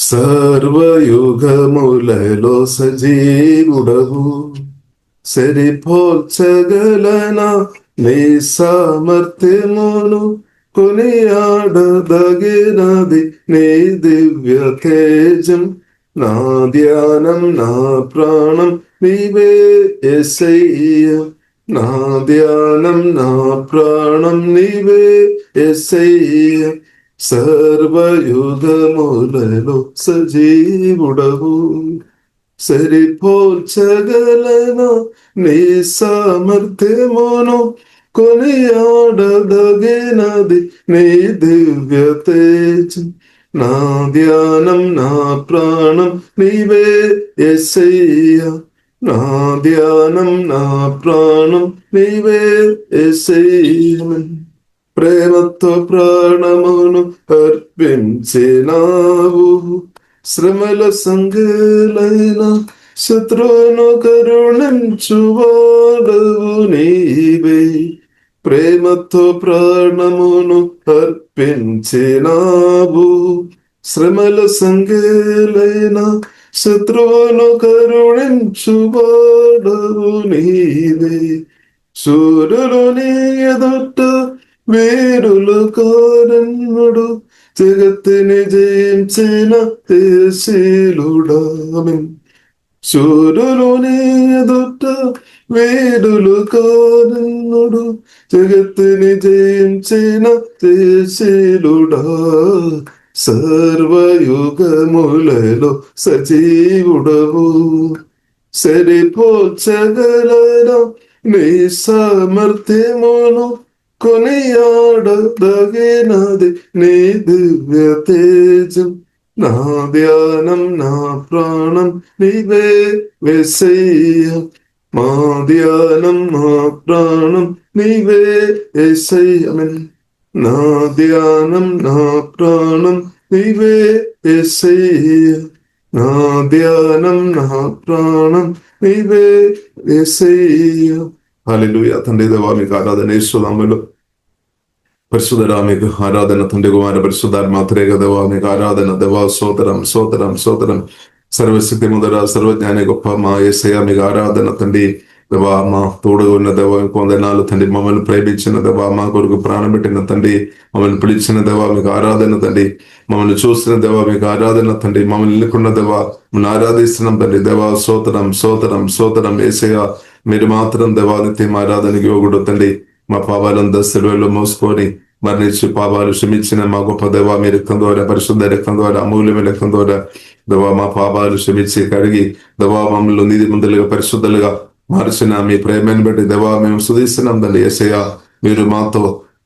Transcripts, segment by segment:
సర్వయుగములలో సజీవుడవు, సరిపోల్చగలనా నీ సామర్థ్యమును, కొనియాడదగినది నీ దివ్య తేజం. నా ధ్యానం నా ప్రాణం నీవే యేసయ్య, నా ధ్యానం నా ప్రాణం నీవే యేసయ్య. సర్వయుగములలో సజీవుడవు, సరిపోల్చగలనా నీ సామర్థ్యమును, కొనియాడదగినది నీ దివ్య తేజం. నా ధ్యానం నా ప్రాణం నీవే యేసయ్య, నా ధ్యానం నా ప్రాణం నీవే యేసయ్య. ప్రేమతో ప్రాణమును అర్పించినావు, శ్రమల సంగలైన శత్రువును కరుణించువాడవు నీవే. ప్రేమతో ప్రాణమును అర్పించినావు, శ్రమల సంగలైన శత్రువును కరుణించువాడవు నీవే. సూర్యులు నీ ఎదుట వీరులు కారన్నుడు, జగత్తుని జయించిన శీలుడామెన్. సూర్యులు నీ ఎదుట వీరులు కారన్నుడు, జగత్తుని జయించిన శీలుడా. సర్వయుగములలో సజీవుడవు, సరిపోల్చగలనా నీ సామర్థ్యమును, కొనియాడదగినది నీ దివ్య తేజం. నా ధ్యానం నా ప్రాణం నీవే యేసయ్య, మా ధ్యానం మా ప్రాణం నీవే యేసయ్య. నా ధ్యానం నా ప్రాణం నీవే యేసయ్య, నా ధ్యానం నా ప్రాణం నీవే యేసయ్య. హల్లెలూయా. తండ్రి దేవా మీకు ఆరాధన, యేసునామములో పరిశుద్ధుడా మీకు ఆరాధన. తండ్రి కుమార పరిశుద్ధాత్మ త్రియేక దేవా మీకు ఆరాధన. దేవా స్తోత్రం స్తోత్రం స్తోత్రం. సర్వశక్తి ముదర సర్వజ్ఞాని గొప్ప మా యేసయ్య మీకు ఆరాధన. తండ్రి దేవా మా తోడుగా ఉన్న దేవా మీకు వందనాలు తండ్రి. మమ్మల్ని ప్రేమించిన దేవా, మా కొరకు ప్రాణం పెట్టిన తండ్రి, మమ్మల్ని పిలిచిన దేవా మీకు ఆరాధన తండ్రి. మమ్మల్ని చూసిన దేవా మీకు ఆరాధన తండ్రి. మమ్మల్ని ఎన్నుకున్న దేవా మనం ఆరాధిస్తున్నాం తండ్రి. దేవా స్తోత్రం స్తోత్రం స్తోత్రం. యేసయ్య మీరు మాత్రం దేవా నిత్యం ఆరాధనకి యోగుడు తండ్రి. మా పాపాలంతా సిలువలో మోసుకొని మరణించి పాపాలు క్షమించిన మా గొప్ప దేవా మీ రక్తం ద్వారా, పరిశుద్ధ రక్తం ద్వారా, అమూల్యమైన రక్తం ద్వారా దేవా మా పాపాలు క్షమించి కడిగి దేవా మమ్మల్ని నీతిమంతులుగా పరిశుద్ధులుగా మార్చిన మీ ప్రేమను బట్టి దేవా మేము స్తుతిస్తున్నాం తండ్రి. యేసయ్య మీరు మాతో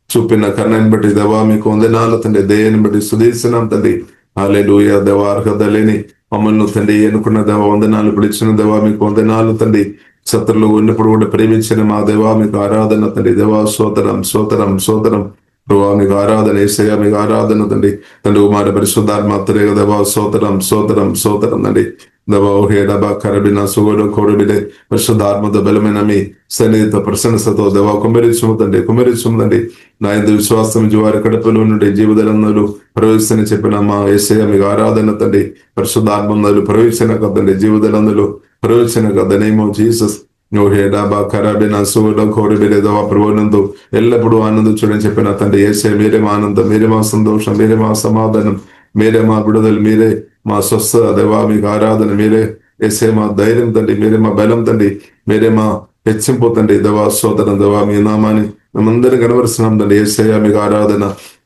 చూపిన కరుణను బట్టి దేవా మీకు వందనాలు తండ్రి. దయని బట్టి స్తుతిస్తున్నాం తండ్రి. హల్లెలూయా. దేవా అర్హత లేని మమ్మల్ని తండ్రి ఎన్నుకున్న దేవా వందనాలు, పిలిచిన దేవా మీకు వందనాలు తండ్రి. శత్రులు ఉన్నప్పుడు కూడా ప్రేమించిన మా దేవా మీకు ఆరాధన తండ్రి. దేవా స్తోత్రం స్తోత్రం స్తోత్రం. ప్రభువా మీకు ఆరాధన. యేసయ్య మీకు ఆరాధన తండ్రి. తండ్రి కుమార పరిశుద్ధాత్మ త్రియేక దేవా స్తోత్రం స్తోత్రం స్తోత్రం తండ్రి. దేవా ఓహే డబా కరబిన సుగోడు కోరుబిడే పరిశుద్ధాత్మతో బలమైన మీ సన్నిధితో ప్రశంసతో దేవా కుమరించుము తండ్రి, కుమరించుము తండ్రి. నా యందు విశ్వాసం వారి కడుపులో నుండి జీవజలంలో ప్రవేశించిన చెప్పిన మా యేసయ్య మీకు ఆరాధన తండ్రి. పరిశుద్ధాత్మలు ప్రవేశించిన కదండి, జీవజలంలో ప్రవేశించిన కదా. Name of Jesus. ప్రభునందు ఎల్లప్పుడూ ఆనందించుడని చెప్పిన తండ్రి. యేసయ్య మీరే మా ఆనందం, మీరే మా సంతోషం, మీరే మా సమాధానం, మీరే మా విడుదల, మీరే మా స్వస్థత దేవా మీకు ఆరాధన. మీరే యేసయ్య మా ధైర్యం తండ్రి, మీరే మా బలం తండ్రి, మీరే మా హెచ్చింపు తండ్రి. దేవా స్తోత్రం. దేవా మీ నామాన్ని మేమందరం కనబరుస్తున్నాం తండ్రి. యేసయ్య మీకు ఆరాధన.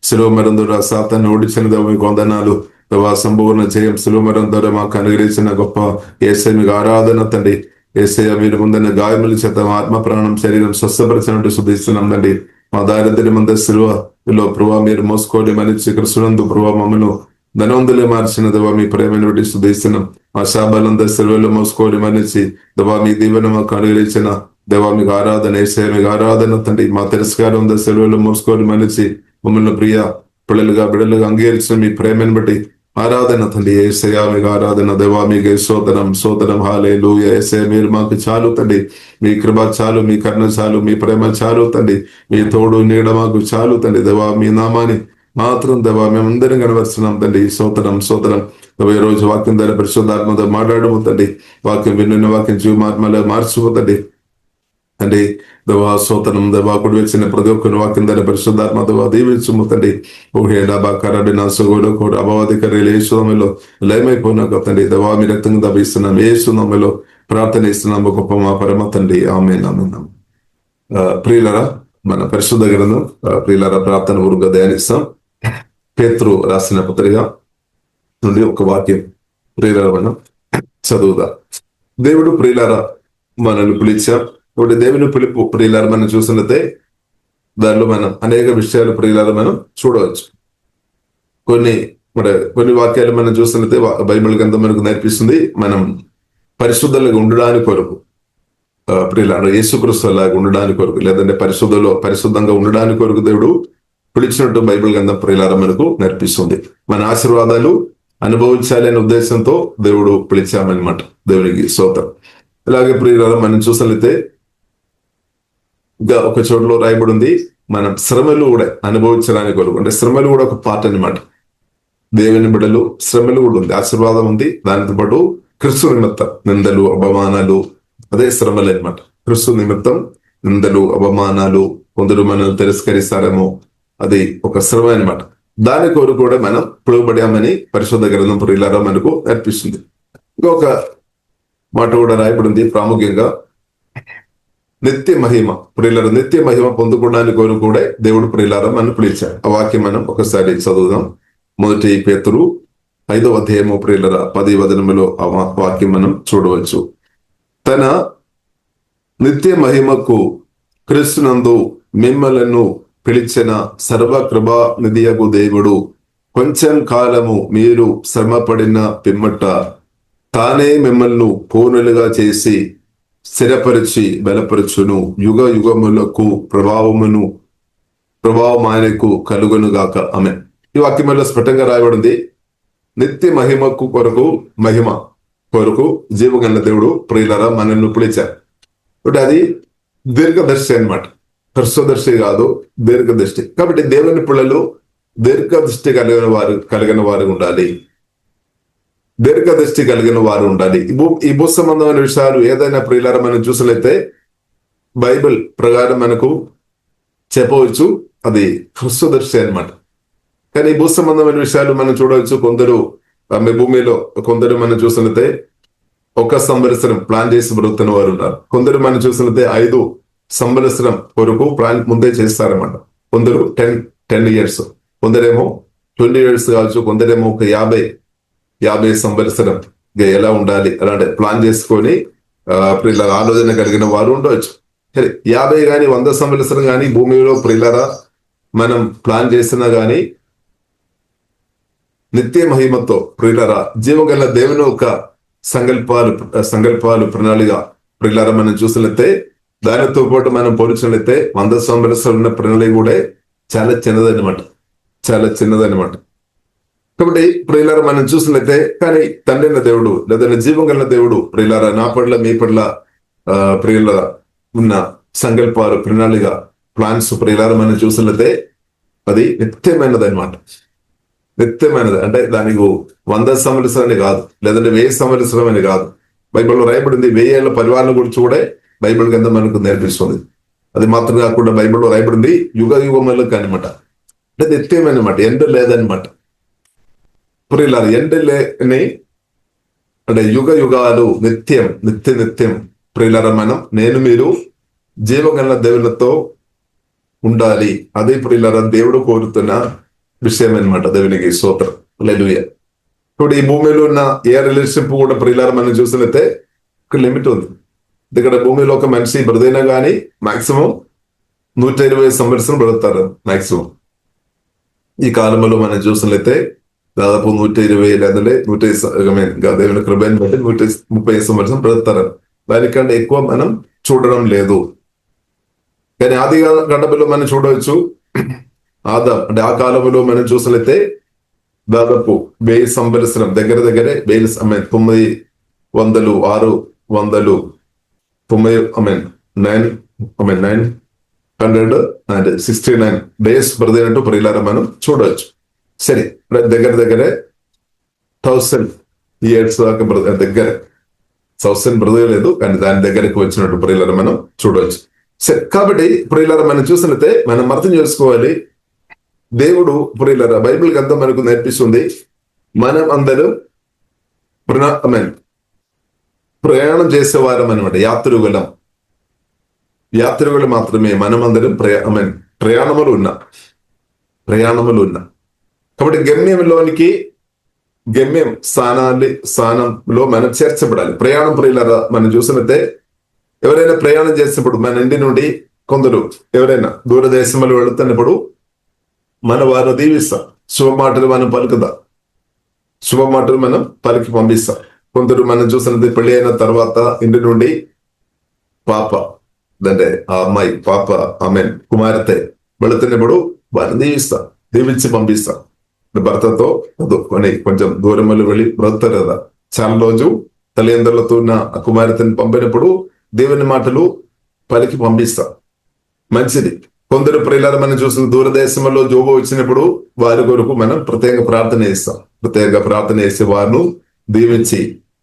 శిలువ మరణం ద్వారా సాతాన్ని ఓడించిన దేవా మీకు వందనాలు. దేవా సంపూర్ణ జయం శిలువ మరణం ద్వారా మాకు అనుగ్రహించిన గొప్ప యేసయ్య మీకు ఆరాధన తండ్రి. యేసయ్య మీరు ముందన్న గాయముల చేత ఆత్మ ప్రాణం శరీరం స్వస్థపరిచినట్టు శుద్ధిస్తున్నాం తండ్రి. మా దారిద్ర్యం అంతా శిలువలో ప్రభావ మీరు మోసుకోండి మనిషి కృష్ణునందు ప్రభావ మమ్మను ధనవంతులే మార్చిన దేవా మీ ప్రేమను బట్టి శుద్ధిస్తున్నాం. మా శాపాలంతా శిలువలో మోసుకోండి మనిషి దేవా మీ దీవెన మాకు అనుగ్రహించిన దేవా మీకు ఆరాధన. యేసయ్య మీకు ఆరాధన తండ్రి. మా తిరస్కారం అంతా శిలువలో మోసుకోండి మనిషి మమ్మల్ని ప్రియ పిల్లలుగా బిడ్డలుగా అంగీకరించిన మీ ప్రేమను బట్టి ఆరాధన తండ్రి. యేసయ్య మీకు ఆరాధన. దేవా మీకు స్తోత్రం స్తోత్రం. హల్లెలూయా. యేసయ్య మీరు మాకు చాలు తండ్రి. మీ కృప చాలు, మీ కరుణ చాలు, మీ ప్రేమ చాలు తండ్రి. మీ తోడు నీడ మాకు చాలు తండ్రి. దేవా మీ నామాన్ని మాత్రం దేవా మేమందరం కనబరుస్తున్నాం తండ్రి. స్తోత్రం స్తోత్రం. ఈ రోజు వాక్యం ద్వారా పరిశుద్ధాత్మతో మాట్లాడబోతండి. వాక్యం విన్న వాక్యం జీవమాత్మలో మార్చిపోతండి. తండ్రి దేవా స్తోత్రం దేవా కుడి వచ్చిన ప్రతి ఒక్కరి వాక్యం ద్వారా పరిశుద్ధాత్మ దేవా దీవించుముతండి. ఊహే డాబా కరడి నా సుగోడు కూడా అభవాధికారి ఏసునామలో లయమైపోయినాక తండ్రి దేవా మీ రక్తంగా దభిస్తున్నాం. ఏసునామలో ప్రార్థన ఇస్తున్నాము గొప్ప మా పరమ తండ్రి. ఆమేన్ ఆమేన్. ప్రియులరా, మన పరిశుద్ధ గ్రంథం ప్రియులరా ప్రార్థన ఊరుగా ధ్యానిస్తాం. పేతురు రాసిన పత్రిక నుండి ఒక వాక్యం ప్రియులరా మనం చదువుదా. దేవుడు ప్రియులరా మనల్ని పిలిచాం. ఇప్పుడు దేవుని పిలుపు ప్రియులారా మనం చూసినట్లయితే దానిలో మనం అనేక విషయాలు ప్రియులారా మనం చూడవచ్చు. కొన్ని వాక్యాలు మనం చూసినట్లయితే బైబిల్ గ్రంథం మనకు నేర్పిస్తుంది మనం పరిశుద్ధులుగా ఉండడానికి కొరకు, ప్రియులారా యేసుక్రీస్తు లాగా ఉండడానికి కొరకు, లేదంటే పరిశుద్ధంగా ఉండడానికి కొరకు దేవుడు పిలిచినట్టు బైబిల్ గ్రంథం ప్రియులారా మనకు నేర్పిస్తుంది. మన ఆశీర్వాదాలు అనుభవించాలి అనే ఉద్దేశంతో దేవుడు పిలిచామన్నమాట. దేవునికి స్తోత్రం. ఇలాగే ప్రియులారా మనం చూసినట్లయితే ఇంకా ఒక చోటులో రాయబడి ఉంది, మనం శ్రమలు కూడా అనుభవించడానికి కొరకు. అంటే శ్రమలు కూడా ఒక పార్ట్ అన్నమాట. దేవుని బిడ్డలు శ్రమలు కూడా ఉంది, ఆశీర్వాదం ఉంది. దానితో పాటు క్రీస్తు నిమిత్తం నిందలు అవమానాలు, అదే శ్రమలు అన్నమాట. క్రీస్తు నిమిత్తం నిందలు అవమానాలు, కొందరు మనల్ని తిరస్కరిస్తారేమో, అది ఒక శ్రమ అన్నమాట. దాని కొరకు కూడా మనం పిలువబడామని పరిశుద్ధ గ్రంథం ప్రియులారా మనకు నేర్పిస్తుంది. ఇంకొక మాట కూడా రాయబడి ఉంది ప్రాముఖ్యంగా, నిత్య మహిమ ప్రియులారా, నిత్య మహిమ పొందుకోవడానికి కొరకు కూడా దేవుడు ప్రియులారా మనం పిలిచాడు. ఆ వాక్యం మనం ఒకసారి చదువుదాం. 1 పేతురు 5వ అధ్యాయము ప్రియులారా 10వ వచనములో ఆ వాక్యం మనం చూడవచ్చు. తన నిత్య మహిమకు క్రీస్తునందు మిమ్మలను పిలిచిన సర్వకృపా నిధియగు దేవుడు కొంచెం కాలము మీరు శ్రమపడిన పిమ్మట తానే మిమ్మల్ని పూర్ణులుగా చేసి స్థిరపరిచి బలపరచును. యుగ యుగములకు ప్రభావం ఆయనకు కలుగునుగాక. ఆమె ఈ వాక్యంలో స్ఫుటంగా రాయబడింది, నిత్య మహిమకు కొరకు, మహిమ కొరకు జీవగల దేవుడు ప్రియులారా మనల్ని పిలిచారు. అంటే అది దీర్ఘదర్శి అన్నమాట, హర్షదర్శి కాదు, దీర్ఘదృష్టి. కాబట్టి దేవుని పిల్లలు దీర్ఘదృష్టి కలిగిన వారు ఉండాలి. దీర్ఘదృష్టి కలిగిన వారు ఉండాలి. ఈ భూ సంబంధమైన విషయాలు ఏదైనా ప్రియులారా మనం చూసినట్లయితే బైబిల్ ప్రకారం మనకు చెప్పవచ్చు, అది హృస్వదర్శి అన్నమాట. కానీ భూ సంబంధమైన విషయాలు మనం చూడవచ్చు. కొందరు భూమిలో కొందరు మనం చూసినట్లయితే 1 సంవత్సరం ప్లాన్ చేసి బ్రతుకుతున్న వారు ఉన్నారు. కొందరు మనం చూసినట్లయితే 5 సంవత్సరం వరకు ప్లాన్ ముందే చేస్తారన్నమాట. కొందరు 10 years, కొందరేమో 20 years కావచ్చు, కొందరేమో ఒక 50 సంవత్సరం ఎలా ఉండాలి అలాంటి ప్లాన్ చేసుకొని ప్రియుల ఆలోచన కలిగిన వారు ఉండవచ్చు. సరే, 50 కానీ 100 సంవత్సరం కానీ భూమిలో ప్రియులరా మనం ప్లాన్ చేసినా కానీ నిత్య మహిమతో ప్రియులరా జీవగల దేవుని ఒక సంకల్పాలు ప్రణాళిక ప్రియులరా మనం చూసినట్లయితే దానితో పాటు మనం పోల్చినట్లయితే 100 సంవత్సరాలు ఉన్న ప్రణాళిక కూడా చాలా చిన్నదన్నమాట. కాబట్టి ప్రియులారా మనం చూసినట్లయితే, కానీ తండ్రైన దేవుడు లేదా జీవం గల దేవుడు ప్రియులారా నా పట్ల మీ పట్ల ప్రియుల ఉన్న సంకల్పాలు ప్రణాళిక ప్లాన్స్ ప్రియులారా మనం చూసినట్లయితే అది నిత్యమైనది అనమాట. నిత్యమైనది అంటే దానికి 100 సంవత్సరాన్ని కాదు, లేదంటే 1000 సంవత్సరం అని కాదు. బైబిల్లో రాయబడింది 1000 ఏళ్ల పరిపాలన గురించి కూడా బైబిల్ కింద మనకు నేర్పిస్తుంది. అది మాత్రం కాకుండా బైబిల్లో రాయబడింది యుగ యుగములకు అనమాట. అంటే నిత్యమైనమాట, ఎండ లేదనమాట. ప్రియులారా ఎండ లేని అంటే యుగ యుగాలు నిత్యం ప్రియులారా నేను మీరు జీవగల దేవులతో ఉండాలి. అదే ప్రియులారా దేవుడు కోరుతున్న విషయం అనమాట. దేవునికి స్తోత్రం, హల్లెలూయా. ఇప్పుడు ఈ భూమిలో ఉన్న ఏ రిలేషన్షిప్ కూడా ప్రియులారా మనం చూసినట్లయితే ఒక లిమిట్ ఉంది. ఇక్కడ భూమిలో ఒక మనిషి బ్రతైనా కానీ మాక్సిమం 120 సంవత్సరం బ్రతుకుతారు మాక్సిమం. ఈ కాలంలో మనం చూసినట్లయితే దాదాపు 120 లేదంటే 150 దేవుని కృపను బట్టి 130 సంవత్సరం బ్రతుకుతారు. దానికంటే ఎక్కువ మనం చూడడం లేదు. కానీ ఆది గంటలో మనం చూడవచ్చు, ఆదాం అంటే ఆ కాలంలో మనం చూసినట్లయితే దాదాపు 1000 సంవత్సరం దగ్గర 900 969 డేస్ బ్రతికినట్టు ప్రియులారా మనం చూడవచ్చు. సరే, దగ్గర 1000 years దాకా దగ్గర 1000 బ్రతకలేదు, కానీ దాని దగ్గరకు వచ్చినట్టు ప్రియులారా మనం చూడవచ్చు. సరే, కాబట్టి ప్రియులారా మనం చూసినట్లయితే మనం అర్థం చేసుకోవాలి, దేవుడు ప్రియులారా బైబిల్ గ్రంథం మనకు నేర్పిస్తుంది, మనం అందరం ప్రయాణం చేసేవారం అనమాట. యాత్రికులు మాత్రమే మనం అందరం ప్రయాణములు ఉన్నా. కాబట్టి గమ్యం స్థానంలో మనం చేర్చబడాలి. ప్రయాణం ప్రియులారా మనం చూసినట్టే ఎవరైనా ప్రయాణం చేసినప్పుడు మన ఇంటి నుండి కొందరు ఎవరైనా దూరదేశంలో వెళుతున్నప్పుడు మన వారు దీవిస్తాం, శుభమాటలు మనం పలికి పంపిస్తాం. కొందరు మనం చూసినట్టు పెళ్లి అయిన తర్వాత ఇంటి నుండి పాప అంటే ఆ అమ్మాయి కుమార్తె వెళుతున్నప్పుడు వారిని దీవించి పంపిస్తాం. భర్తతో కొంచెం దూరం వెళ్ళి బ్రతుకుతారు కదా, చాలా రోజు తల్లిదండ్రులతో ఉన్న కుమార్తెని పంపినప్పుడు దేవుని మాటలు పలికి పంపిస్తాం, మంచిది. కొందరు ప్రియులారా మనం చూసిన దూరదేశంలో జోబు వచ్చినప్పుడు వారి కొరకు మనం ప్రత్యేక ప్రార్థన చేసి వారిని దీవించి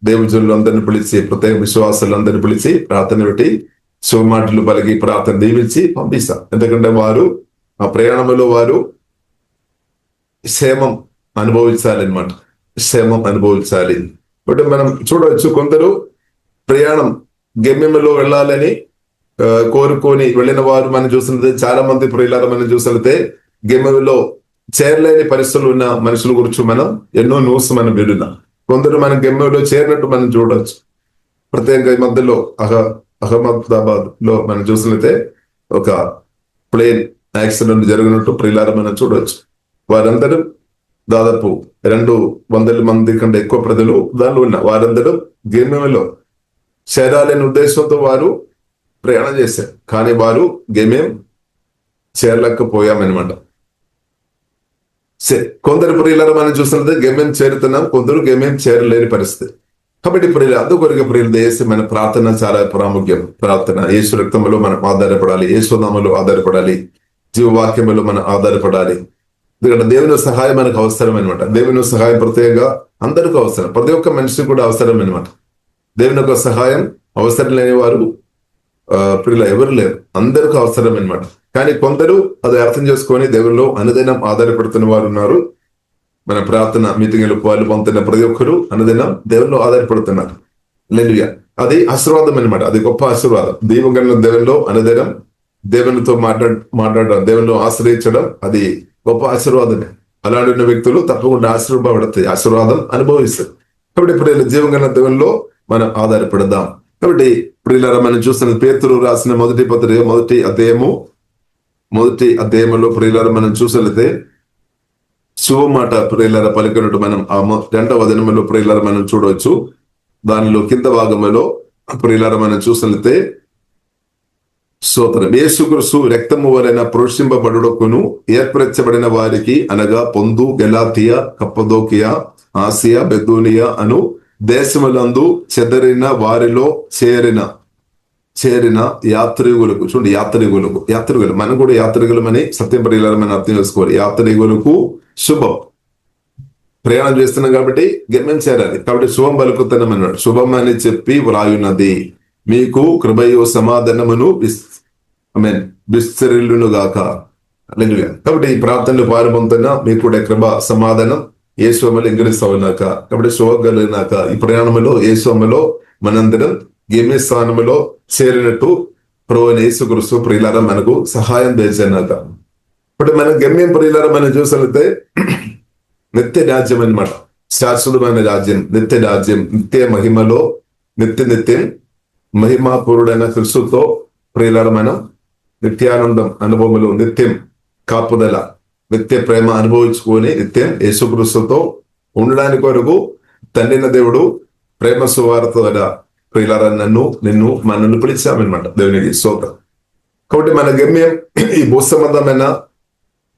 దేవుజనులందరినీ పిలిచి ప్రత్యేక విశ్వాసాలందరినీ పిలిచి ప్రార్థన పెట్టి శుభమాటలు పలికి ప్రార్థన దీవించి పంపిస్తాం. ఎందుకంటే వారు ఆ ప్రయాణంలో వారు క్షేమం అనుభవించాలి. బట్ మనం చూడవచ్చు, కొందరు ప్రయాణం గమ్యంలో వెళ్ళాలని కోరుకొని వెళ్ళిన వారు మనం చూసినట్టే చాలా మంది ప్రియులారా మనం చూసినట్టే గమ్యంలో చేరలేని పరిస్థితులు ఉన్న మనుషుల గురించి మనం ఎన్నో న్యూస్ మనం విన్నాం. కొందరు మనం గమ్యంలో చేరినట్టు మనం చూడవచ్చు. ప్రత్యేకంగా ఈ మధ్యలో అహ్మదాబాద్ లో మనం చూసినట్టే ఒక ప్లేన్ యాక్సిడెంట్ జరిగినట్టు ప్రియులారా మనం చూడవచ్చు. వారందరూ దాదాపు 200 మంది కంటే ఎక్కువ ప్రజలు దానిలో ఉన్న వారందరూ గమ్యంలో చేరాలనే ఉద్దేశంతో వారు ప్రయాణం చేశారు, కానీ వారు గమ్యం చేరలేకపోయామన్నమాట. కొందరు ప్రియులారా మనం చూసినట్టు గమ్యం చేరుతున్నాం, కొందరు గమ్యం చేరలేని పరిస్థితి. కాబట్టి ప్రియులు అందుకొరకు ప్రియులు చేసి మన ప్రార్థన చాలా ప్రాముఖ్యం. ప్రార్థన యేసు రక్తంలో మనం ఆధారపడాలి, యేసునామములో ఆధారపడాలి, జీవవాక్యములో మనం ఆధారపడాలి. ఎందుకంటే దేవుని సహాయం మనకు అవసరం అనమాట. దేవుని సహాయం ప్రత్యేకంగా అందరికీ అవసరం, ప్రతి ఒక్క మనిషికి కూడా అవసరం అనమాట. దేవుని యొక్క సహాయం అవసరం లేని వారు ప్రియులు ఎవరు లేరు, అందరికీ అవసరం అనమాట. కానీ కొందరు అది అర్థం చేసుకొని దేవుల్లో అనుదినం ఆధారపడుతున్న వారు ఉన్నారు. మన ప్రార్థన మీటింగ్లు పాలు పొందుతున్న ప్రతి ఒక్కరు అనుదినం దేవుల్లో ఆధారపడుతున్నారు. హల్లెలూయా. అది ఆశీర్వాదం అనమాట, అది గొప్ప ఆశీర్వాదం. దీవగల దేవుల్లో అనుదినం దేవునితో మాట్లాడడం, దేవుల్లో ఆశ్రయించడం అది గొప్ప ఆశీర్వాదమే. అలాంటి ఉన్న వ్యక్తులు తప్పకుండా ఆశీర్వాదం అనుభవిస్తారు. కాబట్టి ప్రియుల జీవగల దేవుల్లో మనం ఆధారపడదాం. కాబట్టి ప్రియులారా మనం చూస్తున్న పేతురు రాసిన మొదటి పత్రిక మొదటి అధ్యాయంలో ప్రియులారా మనం చూసినట్లయితే శుభమాట ప్రియులారా పలికినట్టు మనం ఆ 2వ వచనంలో ప్రియులారా మనం చూడవచ్చు. దానిలో కింద భాగంలో ప్రియులారా మనం చూసినట్లయితే స్తోత్రం, యేసుక్రీస్తు రక్తము వలన ప్రోక్షింపబడుటకును ఏర్పరచబడిన వారికి అనగా పొందు, గలాతియా, కప్పదోకియా, ఆసియా, బెదూనియా అను దేశములందు చెదరిన వారిలో చేరిన యాత్రికులకు చూడండి, యాత్రికులు మనం కూడా యాత్రికులమని సత్యం ప్రియులారా మనం అర్థం చేసుకోవాలి. యాత్రికులకు శుభం, ప్రయాణం చేస్తున్నాం కాబట్టి గమ్యం చేరాలి, కాబట్టి శుభం పలుకుతున్నాం అన్నాడు. శుభం అని చెప్పి వ్రాయున్నది, మీకు కృపయు సమాధానమును విస్తరిల్లును గాక. కాబట్టి ఈ ప్రార్థనలు పాల్పొందుతున్నా మీకు కూడా కృప సమాధానం యేసువలో ఇంగిరిస్తావునాక. కాబట్టి శుభగలిగినాక ఈ ప్రయాణంలో యేసువలో మనందరం గమ్య స్థానంలో చేరినట్టు ప్రభువైన యేసుక్రీస్తు ప్రియులారా మనకు సహాయం చేసినాక. ఇప్పుడు మన గమ్యం ప్రియులారా మనం చూసినట్లయితే నిత్య రాజ్యం అనమాట, శాశ్వతమైన రాజ్యం, నిత్య రాజ్యం, నిత్య మహిమలో నిత్యం మహిమాపూరుడైన క్రీస్తుతో ప్రియులారా మనం నిత్యానందం అనుభవములు, నిత్యం కాపుదల, నిత్య ప్రేమ అనుభవించుకొని నిత్యం యేసుక్రీస్తుతో ఉండడానికి కొరకు తండ్రిన దేవుడు ప్రేమ సువార్త ద్వారా ప్రియులారా నిన్ను మనల్ని పిలిచామన్నమాట. దేవునికి స్తోత్రం. కాబట్టి మన గమ్యం ఈ భూ సంబంధమైన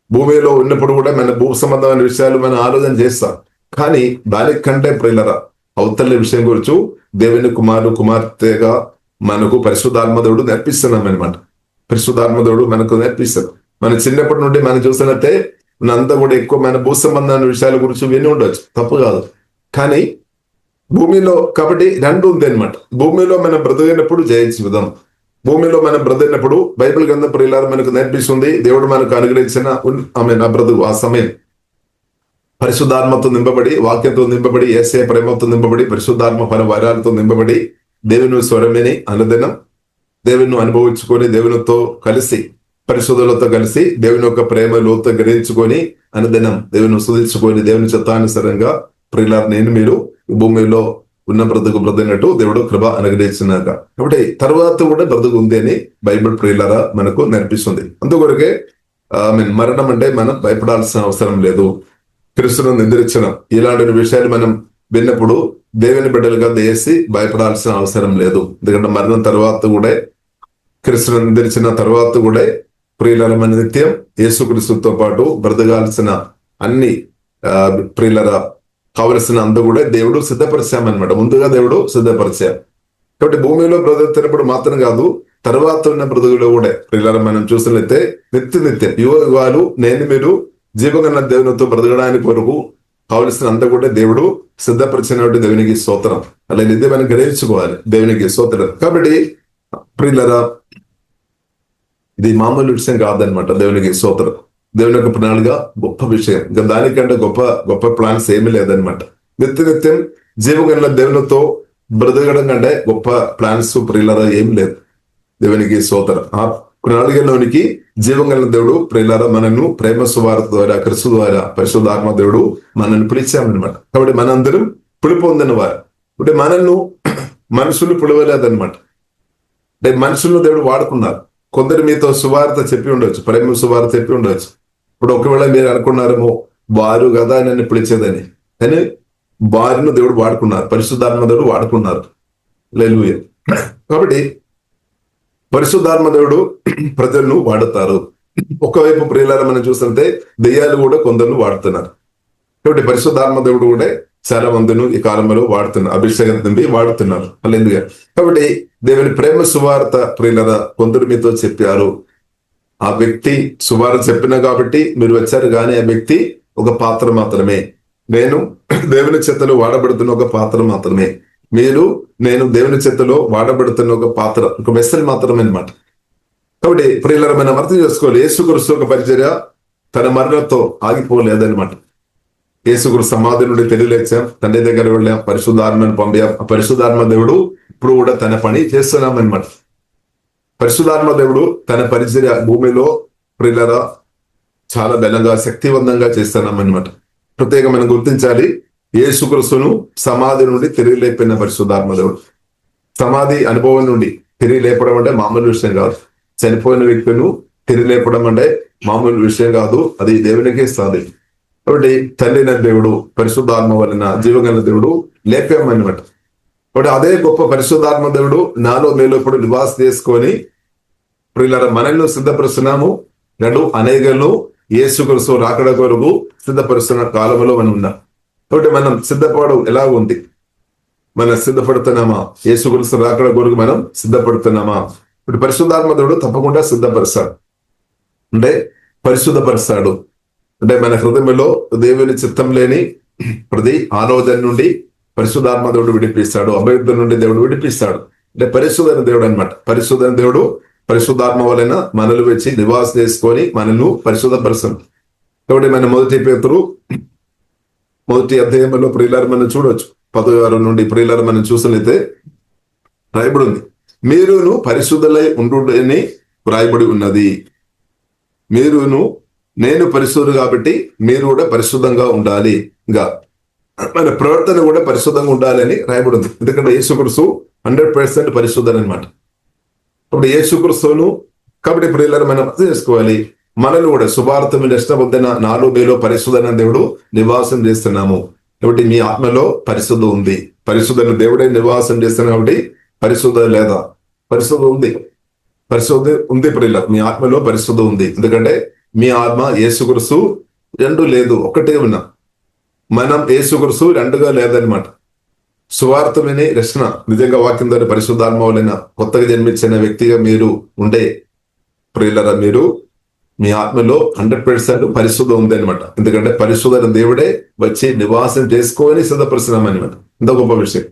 భూమిలో ఉన్నప్పుడు కూడా మన భూ సంబంధమైన విషయాలు మనం ఆలోచన చేస్తాం, కానీ దానికంటే ప్రియులారా అవతల విషయం గురించి దేవుని కుమార్తెగా మనకు పరిశుద్ధాత్మదేవుడు నేర్పిస్తున్నాం అనమాట. పరిశుద్ధాత్మదేవుడు మనకు నేర్పిస్తారు. మన చిన్నప్పటి నుండి మనం చూసినట్టే అంతా కూడా ఎక్కువ మన భూ సంబంధమైన విషయాల గురించి విని ఉండొచ్చు, తప్పు కాదు. కానీ భూమిలో కాబట్టి రెండు ఉంది అనమాట. భూమిలో మనం బ్రతికినప్పుడు జయ జీవితం, భూమిలో మనం బ్రతికినప్పుడు బైబిల్ గ్రంథం ప్రియులారా మనకు నేర్పిస్తుంది, దేవుడు మనకు అనుగ్రహించిన ఆ బ్రతుకు, ఆ సమయం పరిశుద్ధాత్మతో నింపబడి, వాక్యంతో నింపబడి, యేసయ్య ప్రేమతో నింపబడి, పరిశుద్ధాత్మ పర వరాలతో నింపబడి, దేవుని స్వరమేని అనుదినం దేవుని అనుభవించుకొని, దేవునితో కలిసి పరిశుద్ధులతో కలిసి దేవుని యొక్క ప్రేమ లోతో గ్రహించుకొని అనుదినం దేవుని సుధించుకొని దేవుని చిత్తానుసారంగా ప్రియులారా నేను మీరు భూమిలో ఉన్న బ్రతుకున్నట్టు దేవుడు కృప అనుగ్రహించినాక, కాబట్టి తర్వాత కూడా బ్రతుకు ఉంది అని బైబిల్ ప్రియులారా మనకు నేర్పిస్తుంది. అందుకొరకే మరణం అంటే మనం భయపడాల్సిన అవసరం లేదు. క్రీస్తును నిద్రించడం ఇలాంటి విషయాలు మనం విన్నప్పుడు దేవుని బిడ్డలుగా చేసి భయపడాల్సిన అవసరం లేదు. ఎందుకంటే మరణం తర్వాత కూడా, క్రీస్తును నిద్రించిన తర్వాత కూడా ప్రియులారా మన నిత్యం యేసుక్రీస్తుతో పాటు బ్రతకాల్సిన అన్ని ప్రియులారా కావలసిన అందు కూడా దేవుడు సిద్ధపరిచామన్నమాట. ముందుగా దేవుడు సిద్ధపరిచాం. కాబట్టి భూమిలో బ్రతుకుతున్నప్పుడు మాత్రం కాదు, తర్వాత ఉన్న బ్రతుకులో కూడా ప్రియులారా మనం చూసినట్లయితే నిత్యం యుగాలు నేను మీరు జీవగల దేవునితో బ్రతకడానికి కొరకు కావలసిన అంతా కూడా దేవుడు సిద్ధపరిచినటువంటి దేవునికి స్తోత్రం. అలా ఇది మనం గ్రహించుకోవాలి, దేవునికి స్తోత్రం. కాబట్టి ప్రియులారా ఇది మామూలు విషయం కాదనమాట. దేవునికి స్తోత్రం. దేవుని యొక్క ప్రణాళిక గొప్ప విషయం, ఇంకా దానికంటే గొప్ప ప్లాన్స్ ఏమీ లేదనమాట. నిత్యం జీవగల దేవునితో బ్రతకడం కంటే గొప్ప ప్లాన్స్ ప్రియులారా ఏం లేదు. దేవునికి స్తోత్రం. ఆ ప్రణాళికలోనికి జీవగల దేవుడు ప్రియులారా మనను ప్రేమ సువార్త ద్వారా, క్రీస్తు ద్వారా, పరిశుద్ధాత్మ దేవుడు మనల్ని పిలిచామన్నమాట. కాబట్టి మనందరం పిలుపు పొందిన వారు. అంటే మనల్ని మనుషులు పిలవలేదన్నమాట. అంటే మనుషులను దేవుడు వాడుకున్నారు. కొందరు మీతో సువార్త చెప్పి ఉండొచ్చు, ప్రేమ సువార్త చెప్పి ఉండొచ్చు. ఇప్పుడు ఒకవేళ మీరు అనుకున్నారేమో వారు కదా నన్ను పిలిచేదని, కానీ వారిని దేవుడు వాడుకున్నారు, పరిశుద్ధాత్మ దేవుడు వాడుకున్నారు. హల్లెలూయా. కాబట్టి పరిశుద్ధాత్మ దేవుడు ప్రజలను వాడుతారు. ఒకవైపు ప్రియులారా మనం చూస్తుంటే దెయ్యాలు కూడా కొందరు వాడుతున్నారు. కాబట్టి పరిశుద్ధాత్మ దేవుడు కూడా చాలా మందిని ఈ కాలంలో వాడుతున్నారు, అభిషేకం నింపి వాడుతున్నారు. ఎందుకు? కాబట్టి దేవుని ప్రేమ సువార్త ప్రియులారా కొందరు మీతో చెప్పారు. ఆ వ్యక్తి సువార్త చెప్పిన కాబట్టి మీరు వచ్చారు, కానీ ఆ వ్యక్తి ఒక పాత్ర మాత్రమే. నేను దేవుని చేతలో వాడబడుతున్న ఒక పాత్ర మాత్రమే. నేను దేవుని చేతలో వాడబడుతున్న ఒక పాత్ర, ఒక వెస్సెల్ మాత్రమే అనమాట. కాబట్టి ప్రియులారా మనం అర్థం చేసుకోవాలి, యేసుక్రీస్తు ఒక పరిచర్య తన మరణంతో ఆగిపోలేదనమాట. యేసుక్రీస్తు సమాధి నుండి తెలియలేచాం, తండ్రి దగ్గర వెళ్ళాం, పరిశుద్ధాత్మను పంపాం. ఆ పరిశుద్ధాత్మ దేవుడు ఇప్పుడు కూడా తన పని చేస్తున్నాం అనమాట. పరిశుద్ధాత్మ దేవుడు తన పరిచర్య భూమిలో ప్రియులారా చాలా బలంగా శక్తివంతంగా చేస్తున్నాం అనమాట. ప్రత్యేకంగా మనం గుర్తించాలి, యేసుక్రీస్తును సమాధి నుండి తిరిగి లేపిన పరిశుద్ధాత్మ దేవుడు. సమాధి అనుభవం నుండి తిరిగి లేపడం అంటే మామూలు విషయం కాదు. చనిపోయిన వ్యక్తులను తిరిగి లేపడం అంటే మామూలు విషయం కాదు, అది దేవునికే సాధి. కాబట్టి తండ్రిన దేవుడు పరిశుద్ధాత్మ వలన జీవగల దేవుడు లేపామన్నమాట. కాబట్టి అదే గొప్ప పరిశుద్ధాత్మ దేవుడు నాలో మీలో ఇప్పుడు నివాస చేసుకొని ప్రియులారా మనల్ని సిద్ధపరుస్తున్నాము. అనేకలను యేసుక్రీస్తు రాకడ కొరకు సిద్ధపరుస్తున్న కాలంలో మనం ఉన్నాం. కాబట్టి మనం సిద్ధపడడం ఎలా ఉంది? మనం సిద్ధపడుతున్నామా? యేసుక్రీస్తు రాకడ కొరకు మనం సిద్ధపడుతున్నామా? ఇప్పుడు పరిశుద్ధాత్మ దేవుడు తప్పకుండా సిద్ధపరుస్తాడు, అంటే పరిశుద్ధపరుస్తాడు. అంటే మన హృదయంలో దేవుని చిత్తం లేని ప్రతి ఆలోచన నుండి పరిశుద్ధాత్మ దేవుడు విడిపిస్తాడు, అభ్యర్థుల నుండి దేవుడు విడిపిస్తాడు. అంటే పరిశుద్ధన దేవుడు అనమాట. పరిశుద్ధన దేవుడు పరిశుద్ధాత్మ వలన మనలు వచ్చి నివాస చేసుకొని మనల్ని పరిశుద్ధపరుస్తాడు. కాబట్టి మన మొదటి అధ్యాయంలో ప్రియులారా మనం చూడవచ్చు, 16 నుండి ప్రియులారా మనం చూసినట్లయితే రాయబడి ఉంది, మీరును పరిశుద్ధులై ఉండుడని వ్రాయబడి ఉన్నది. నేను పరిశుద్ధుడు కాబట్టి మీరు కూడా పరిశుద్ధంగా ఉండాలి, ఇంకా మన ప్రవర్తన కూడా పరిశుద్ధంగా ఉండాలి అని రాయబడి ఉంది. ఎందుకంటే యేసుక్రీస్తు 100% పరిశుద్ధుడు అనమాట. అప్పుడు యేసుక్రీస్తును కాబట్టి ప్రియులారా మనం అర్థం చేసుకోవాలి, మనల్ని కూడా సువార్త మీద ఇష్టబుద్ధిన నాలో మీలో పరిశుద్ధన దేవుడు నివాసం చేస్తున్నాము. కాబట్టి మీ ఆత్మలో పరిశుద్ధ ఉంది, పరిశుద్ధన దేవుడే నివాసం చేస్తున్నాం. కాబట్టి పరిశుద్ధ లేదా? పరిశుద్ధ ఉంది, పరిశుద్ధ ఉంది ప్రియులారా. మీ ఆత్మలో పరిశుద్ధ ఉంది. ఎందుకంటే మీ ఆత్మ యేసుక్రీస్తు రెండు లేదు, ఒకటే ఉన్నా. మనం యేసుక్రీస్తు రెండుగా లేదనమాట. సువార్త విని రక్షణ నిజంగా వాక్యం ద్వారా పరిశుద్ధాత్మ వలన కొత్తగా జన్మించిన వ్యక్తిగా మీరు ఉండే ప్రియులారా, మీరు మీ ఆత్మలో 100% పరిశుద్ధ ఉంది అనమాట. ఎందుకంటే పరిశుద్ధ దేవుడే వచ్చి నివాసం చేసుకొని సిద్ధపరిచినాం అనమాట. ఇంత గొప్ప విషయం.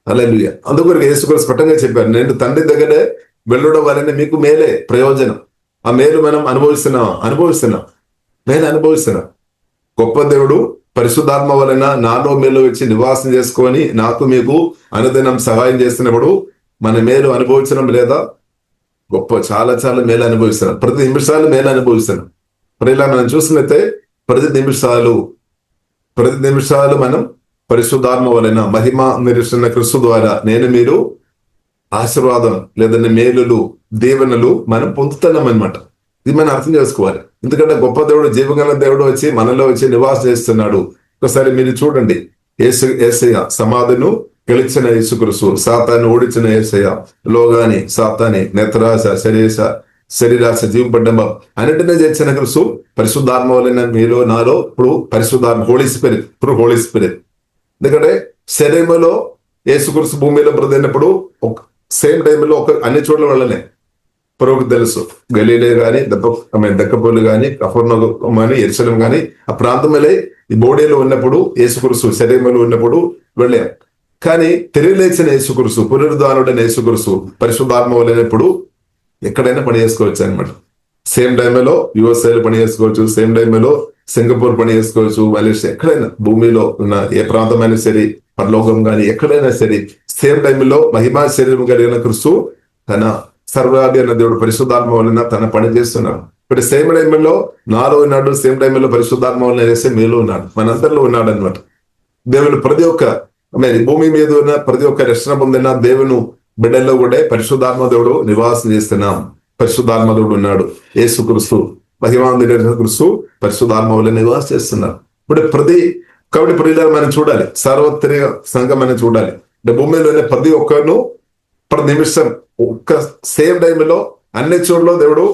హల్లెలూయా. అందుకొరకు యేసుక్రీస్తు స్పష్టంగా చెప్పారు, నేను తండ్రి దగ్గరే వెళ్ళడం వలన మీకు మేలే ప్రయోజనం. ఆ మేలు మనం అనుభవిస్తున్నాం. గొప్ప దేవుడు పరిశుద్ధాత్మ వలన నాలో మేలు వచ్చి నివాసం చేసుకొని నాకు మీకు అనుదినం సహాయం చేస్తున్నప్పుడు మన మేలు అనుభవించడం లేదా? చాలా చాలా మేలు అనుభవిస్తున్నాం. ప్రతి నిమిషాలు మేలు అనుభవిస్తున్నాం. మరి ఇలా మనం చూసినట్లయితే ప్రతి నిమిషాలు మనం పరిశుద్ధాత్మ వలన మహిమ నిరీక్షణ క్రీస్తు ద్వారా మీరు ఆశీర్వాదం లేదంటే మేలులు దీవెనలు మనం పొందుతున్నాం అనమాట. ఇది మనం అర్థం చేసుకోవాలి. ఎందుకంటే గొప్ప దేవుడు, జీవగల దేవుడు వచ్చి మనలో వచ్చి నివాసం చేస్తున్నాడు. ఒకసారి మీరు చూడండి, యేసయ్య సమాధిను గెలిచిన యేసుక్రీస్తు, సాతాన్ని ఓడించిన యేసయ్య, లోగాని సాతాని నేత్రాశ శరీరాశ జీవపడ్డం అన్నిటినీ చేసిన క్రీస్తు పరిశుద్ధాత్మ వలన మీలో నాలో ఇప్పుడు పరిశుద్ధాత్మ హోలీ స్పిరిట్. ఎందుకంటే శరీరంలో యేసుక్రీస్తు భూమిలో బ్రతికినప్పుడు సేమ్ టైంలో అన్ని చోట్ల వెళ్ళనే ప్రభువుకు తెలుసు. గలీలే గాని దెక్కపోలు గాని కఫర్నహూము గాని యెరూషలేం గాని ఆ ప్రాంతంలో ఈ బోడేలో ఉన్నప్పుడు యేసుక్రీస్తు శరీరంలో ఉన్నప్పుడు వెళ్ళాం. కానీ తిరిగి లేచిన యేసుక్రీస్తు, పునరుద్ధానుడైన యేసుక్రీస్తు పరిశుద్ధాత్మ వలనప్పుడు ఎక్కడైనా పని చేసుకోవచ్చు అనమాట. సేమ్ టైంలో యుఎస్ఏలో పని చేసుకోవచ్చు, సేమ్ టైంలో సింగపూర్ పని చేసుకోవచ్చు, మలేషియా, ఎక్కడైనా భూమిలో ఉన్న ఏ ప్రాంతమైనా సరే, పరలోకం కానీ ఎక్కడైనా సరే సేమ్ టైంలో మహిమా శరీరం కలిగిన క్రీస్తు తన సర్వాది అన్న దేవుడు పరిశుద్ధాత్మ వలన తన పని చేస్తున్నాడు. ఇప్పుడు సేమ్ టైంలో నాలో ఉన్నాడు, సేమ్ టైంలో పరిశుద్ధాత్మ వలన వేసే మీలో ఉన్నాడు, మనందరిలో ఉన్నాడు అనమాట. దేవుడు ప్రతి ఒక్క భూమి మీద ఉన్న ప్రతి ఒక్క రక్షణ పొందిన దేవుని బిడ్డల్లో కూడా పరిశుద్ధాత్మ దేవుడు నివాసం చేస్తున్నాం. పరిశుద్ధాత్మ దేవుడు ఉన్నాడు. యేసుక్రీస్తు మహిమా క్రీస్తు పరిశుద్ధాత్మ వలన నివాసం చేస్తున్నారు. కాబట్టి ప్రియులారా మనం చూడాలి, సార్వత్రిక సంఘం మనం చూడాలి. అంటే భూమిలోనే ప్రతి ఒక్కరిను ప్రతి నిమిషం ఒక్క సేమ్ టైంలో అన్ని చోట్ల దేవుడు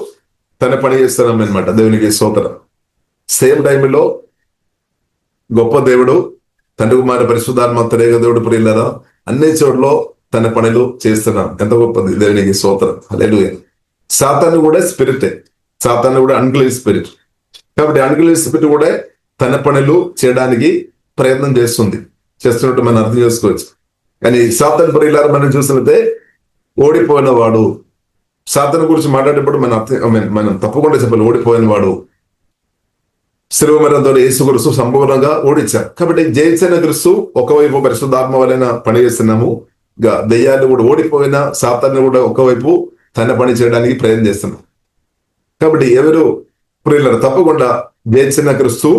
తన పని చేస్తున్నాం అనమాట. దేవునికి స్తోత్రం. సేమ్ టైంలో గొప్ప దేవుడు తండ్రి కుమార పరిశుద్ధాత్మ త్రేక దేవుడు ప్రియులారా అన్ని చోట్ల తన పనులు చేస్తున్నాం. ఎంత గొప్పది, దేవునికి స్తోత్రం. హల్లెలూయా. సాతాను కూడా స్పిరిటే, సాతాను కూడా అన్క్లీన్ స్పిరిట్. కాబట్టి అన్క్లీన్ స్పిరిట్ కూడా తన పనులు చేయడానికి ప్రయత్నం చేస్తున్నట్టు మనం అర్థం చేసుకోవచ్చు. కానీ సాతాను ప్రియులారా మనం చూసినట్లయితే ఓడిపోయిన వాడు, సాతాను గురించి మాట్లాడేటప్పుడు మనం తప్పకుండా చెప్పాలి, ఓడిపోయిన వాడు శిలువ మరణంతో యేసుక్రీస్తు సంపూర్ణంగా ఓడించారు. కాబట్టి జయించిన క్రీస్తు ఒకవైపు పరిశుద్ధాత్మ వలన పని చేస్తున్నాము, దెయ్యాలు కూడా ఓడిపోయిన సాతాను కూడా ఒకవైపు తన పని చేయడానికి ప్రయత్నం చేస్తున్నాం. కాబట్టి ఎవరు ప్రియులారా తప్పకుండా జయించిన క్రీస్తు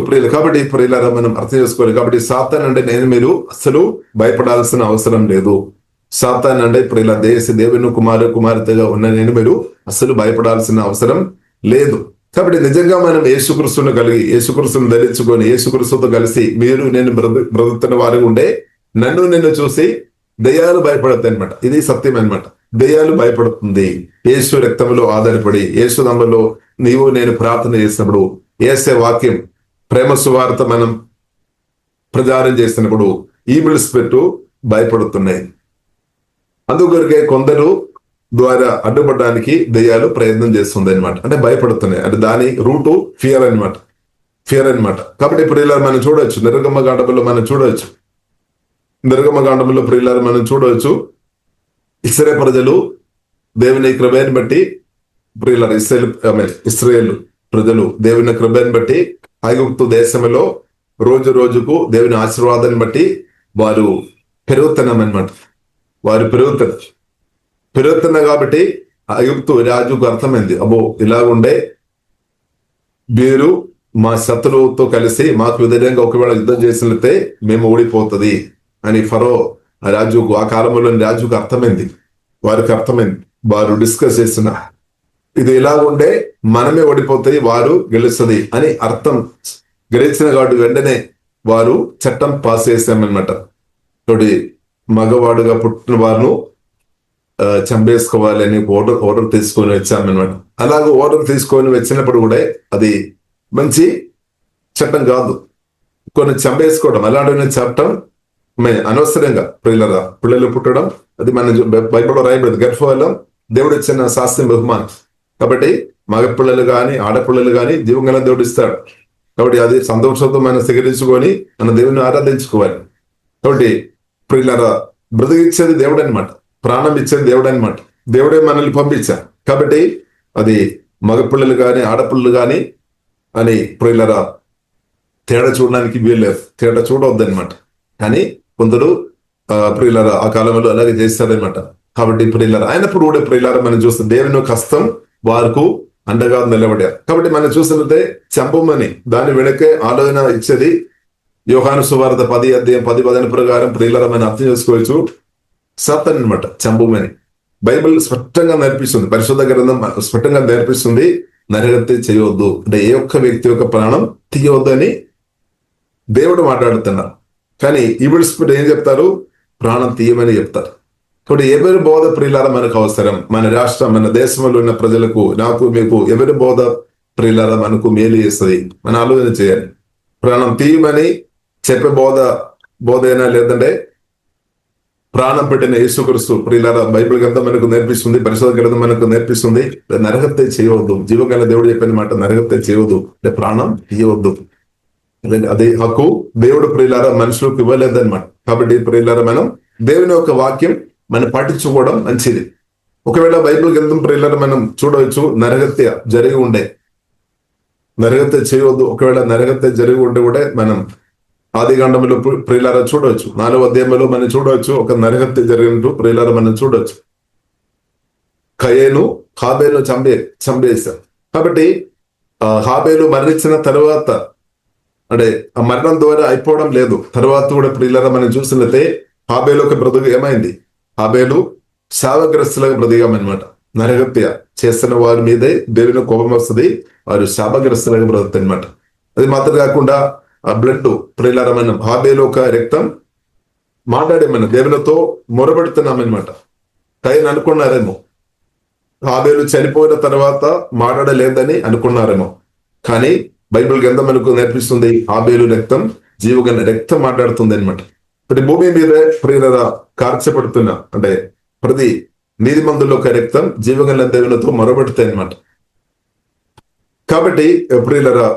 ప్రియులు. కాబట్టి ప్రియులారా మనం అర్థం చేసుకోవాలి. కాబట్టి సాతాను అంటే మీరు అసలు భయపడాల్సిన అవసరం లేదు. సాతాను అంటే ప్రియుల దేవుని కుమార్తెగా ఉన్న మీరు అసలు భయపడాల్సిన అవసరం లేదు. కాబట్టి నిజంగా మనం యేసుక్రీస్తును కలిగి, యేసుక్రీస్తును ధరించుకొని, యేసుక్రీస్తుతో కలిసి మీరు నేను బ్రతుకుతున్న వారు ఉండే నిన్ను చూసి దెయ్యాలు భయపడతాయి అనమాట. ఇది సత్యం అనమాట. దెయ్యాలు భయపడుతుంది యేసు రక్తంలో ఆధారపడి, యేసు నామములో నీవు నేను ప్రార్థన చేసినప్పుడు, యేసే వాక్యం ప్రేమ సువార్త మనం ప్రచారం చేసినప్పుడు ఈవిల్ స్పిరిట్ భయపడుతున్నాయి. అందుకొరకే కొందరు ద్వారా అడ్డుపడడానికి దెయ్యాలు ప్రయత్నం చేస్తుంది అనమాట. అంటే భయపడుతున్నాయి, అంటే దాని రూటు ఫియర్ అనమాట. కాబట్టి ప్రియులారా మనం చూడవచ్చు, నిర్గమకాండములో ప్రియులారా మనం చూడవచ్చు, ఇశ్రాయేలు ప్రజలు దేవుని కృపను బట్టి ప్రియులారా ఇశ్రాయేలు ప్రజలు దేవుని కృపను బట్టి ఐగుప్తు దేశంలో రోజు రోజుకు దేవుని ఆశీర్వాదాన్ని బట్టి వారు పెరుగుతున్నామన్నమాట. వారు పెరుగుతున్నారు కాబట్టి ఐగుప్తు రాజుకు అర్థమైంది, అబ్బో ఇలాగుండే వీరు మా శత్రువుతో కలిసి మాకు వ్యతిరేకంగా ఒకవేళ యుద్ధం చేసినట్లయితే మేము ఓడిపోతుంది అని ఫరో రాజుకు, ఆ కాలంలోని రాజుకు అర్థమైంది. వారు డిస్కస్ చేస్తున్నారు, ఇది ఇలాగుండే మనమే ఓడిపోతాయి, వారు గెలుస్తుంది అని అర్థం గెలిచిన కాబట్టి వెంటనే వారు చట్టం పాస్ చేశామన్నమాట. తోటి మగవాడుగా పుట్టిన వారిను చంపేసుకోవాలి అని ఆర్డర్ తీసుకొని వచ్చామన్నమాట. అలాగే ఆర్డర్ తీసుకొని వచ్చినప్పుడు కూడా అది మంచి చట్టం కాదు. కొన్ని చంపేసుకోవడం అలాంటి చట్టం అనవసరంగా పిల్లలు పుట్టడం, అది మన బైబిల్లో రాయబడింది. గర్భఫలం దేవుడు ఇచ్చిన శాస్త్రం బహుమానం. కాబట్టి మగపిల్లలు కానీ ఆడపిల్లలు కానీ జీవం గల దేవుడు ఇస్తాడు. కాబట్టి అది సంతోషంతో మనం స్వీకరించుకొని మన దేవుని ఆరాధించుకోవాలి. కాబట్టి ప్రియులారా, బ్రతికిచ్చేది దేవుడు అనమాట, ప్రాణం ఇచ్చేది దేవుడు అనమాట. దేవుడే మనల్ని పంపించారు. కాబట్టి అది మగపిల్లలు కానీ ఆడపిల్లలు కానీ అని ప్రియులారా తేడా చూడడానికి వీల్లేదు, తేడా చూడవద్దు అనమాట. కానీ కొందరు ప్రియులారా ఆ కాలంలో అలాగే చేస్తారనమాట. కాబట్టి ప్రియులారా అయినప్పుడు కూడా ప్రియులారా మనం చూస్తే దేవుని యొక్క హస్తం వారికి అండగా నిలబడారు. కాబట్టి మనం చూసినట్లయితే చంపమని దాని వెనకే ఆలోచన ఇచ్చేది యోహాను సువార్త 10:10 ప్రకారం ప్రియులారా మనం అర్థం చేసుకోవచ్చు. సాతాను అనమాట చంపమని బైబిల్ స్పష్టంగా నేర్పిస్తుంది, పరిశుద్ధ గ్రంథం స్పష్టంగా నేర్పిస్తుంది. నరహత్య చేయవద్దు అంటే ఏ ఒక్క వ్యక్తి యొక్క ప్రాణం తీయవద్దు అని దేవుడు మాట్లాడుతున్నారు. కానీ ఈవిల్ స్పిరిట్ ఏం చెప్తారు? ప్రాణం తీయమని చెప్తారు. కాబట్టి ఎవరి బోధ ప్రియులారా మనకు అవసరం? మన రాష్ట్రం, మన దేశంలో ఉన్న ప్రజలకు, నాకు, మీకు ఎవరి బోధ ప్రియులారా మనకు మేలు చేస్తుంది? మన ఆలోచన చేయాలి. ప్రాణం తీయమని చెప్పే బోధ అయినా, లేదంటే ప్రాణం పెట్టిన యేసుక్రీస్తు ప్రియులారా బైబిల్ గ్రంథం మనకు నేర్పిస్తుంది, పరిశోధన గ్రంథం మనకు నేర్పిస్తుంది. నరహత్య చేయవద్దు. జీవగల దేవుడు చెప్పిన మాట నరహత్య చేయవద్దు అంటే ప్రాణం తీయవద్దు. అదే హక్కు దేవుడు ప్రియులారా మనుషులకు ఇవ్వలేదన్నమాట. కాబట్టి ప్రియులారా మనం దేవుని యొక్క వాక్యం మనం పాటించుకోవడం మంచిది. ఒకవేళ బైబిల్ గ్రంథం ప్రియులారా మనం చూడవచ్చు, నరహత్య జరిగి ఉండే, నరహత్య చేయవద్దు. ఒకవేళ నరహత్య జరిగి ఉంటే కూడా మనం ఆదికాండంలో ప్రియులారా చూడవచ్చు, 4వ అధ్యాయంలో మనం చూడవచ్చు ఒక నరహత్య జరిగినట్టు ప్రియులారా మనం చూడవచ్చు. కయేను హాబేలు చంపేశారు. కాబట్టి హాబేలు మరణించిన తర్వాత అంటే ఆ మరణం ద్వారా అయిపోవడం లేదు. తర్వాత కూడా ప్రియులారా మనం చూసినట్లయితే హాబేలు ఒక బ్రతుకు ఏమైంది? హాబేలు శాపగ్రస్తులుగా బ్రతికామన్నమాట. నరహత్య చేస్తున్న వారి మీదే దేవుని కోపం వస్తుంది, వారు శాపగ్రస్తులుగా బ్రతుకుతారు అనమాట. అది మాత్రం కాకుండా ఆ బ్లడ్ ప్రియులారా మనం హాబేలు ఒక రక్తం మాట్లాడే మనం దేవునితో మొరబెడుతున్నామన్నమాట. కయను అనుకున్నారేమో హాబేలు చనిపోయిన తర్వాత మాట్లాడలేదని అనుకున్నారేమో. కానీ బైబిల్ గ్రంథం మనకు నేర్పిస్తుంది హాబేలు రక్తం జీవగల రక్తం మాట్లాడుతుంది అనమాట. ప్రతి భూమి మీద ప్రియులారా కార్చబడుతున్న అంటే ప్రతి నీతిమంతుల యొక్క రక్తం జీవగల దేవునితో మొరబెడుతాయి అనమాట. కాబట్టి ప్రియులారా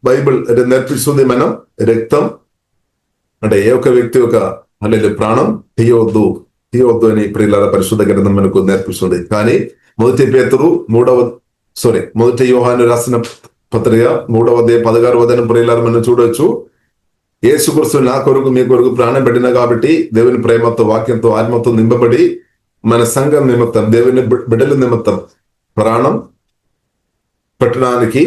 బైబిల్ నేర్పిస్తుంది మనం రక్తం అంటే ఏ ఒక్క వ్యక్తి యొక్క అంటే ప్రాణం తీయవద్దు అని ప్రియులారా పరిశుద్ధ గ్రంథం మనకు నేర్పిస్తుంది. కానీ మొదటి యోహాను రాసిన పత్రిక 3వ అధ్యాయం 16వ వచనం ప్రియులారా మనం చూడవచ్చు. యేసుక్రీస్తు నా కొరకు మీ కొరకు ప్రాణం పెట్టిన కాబట్టి దేవుని ప్రేమతో వాక్యంతో ఆత్మతో నింపబడి మన సంఘం నిమిత్తం దేవుని బిడ్డల నిమిత్తం ప్రాణం పెట్టడానికి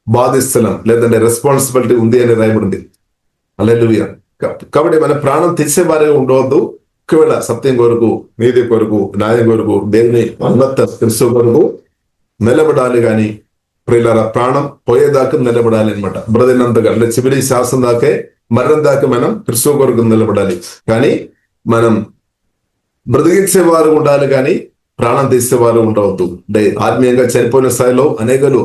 బాధిస్తున్నాం, లేదంటే రెస్పాన్సిబిలిటీ ఉంది అని రాయబడింది. హల్లెలూయా. కాబట్టి మన ప్రాణం తీసే వారిగా ఉండవద్దు. ఒకవేళ సత్యం కొరకు, నీతి కొరకు, న్యాయం కొరకు, దేవుని ఉన్నత క్రీస్తు కొరకు నిలబడాలి. కానీ ప్రియులారా ప్రాణం పోయేదాకా నిలబడాలి అనమాట. బ్రతినంతగా అంటే చివరి శ్వాసం దాకే, మరణం దాకా మనం క్రీస్తు కొరకు నిలబడాలి. కానీ మనం బ్రతికించేవారు ఉండాలి, కానీ ప్రాణం తీసేవారు ఉండవద్దు. అంటే ఆత్మీయంగా చనిపోయిన స్థాయిలో అనేకలు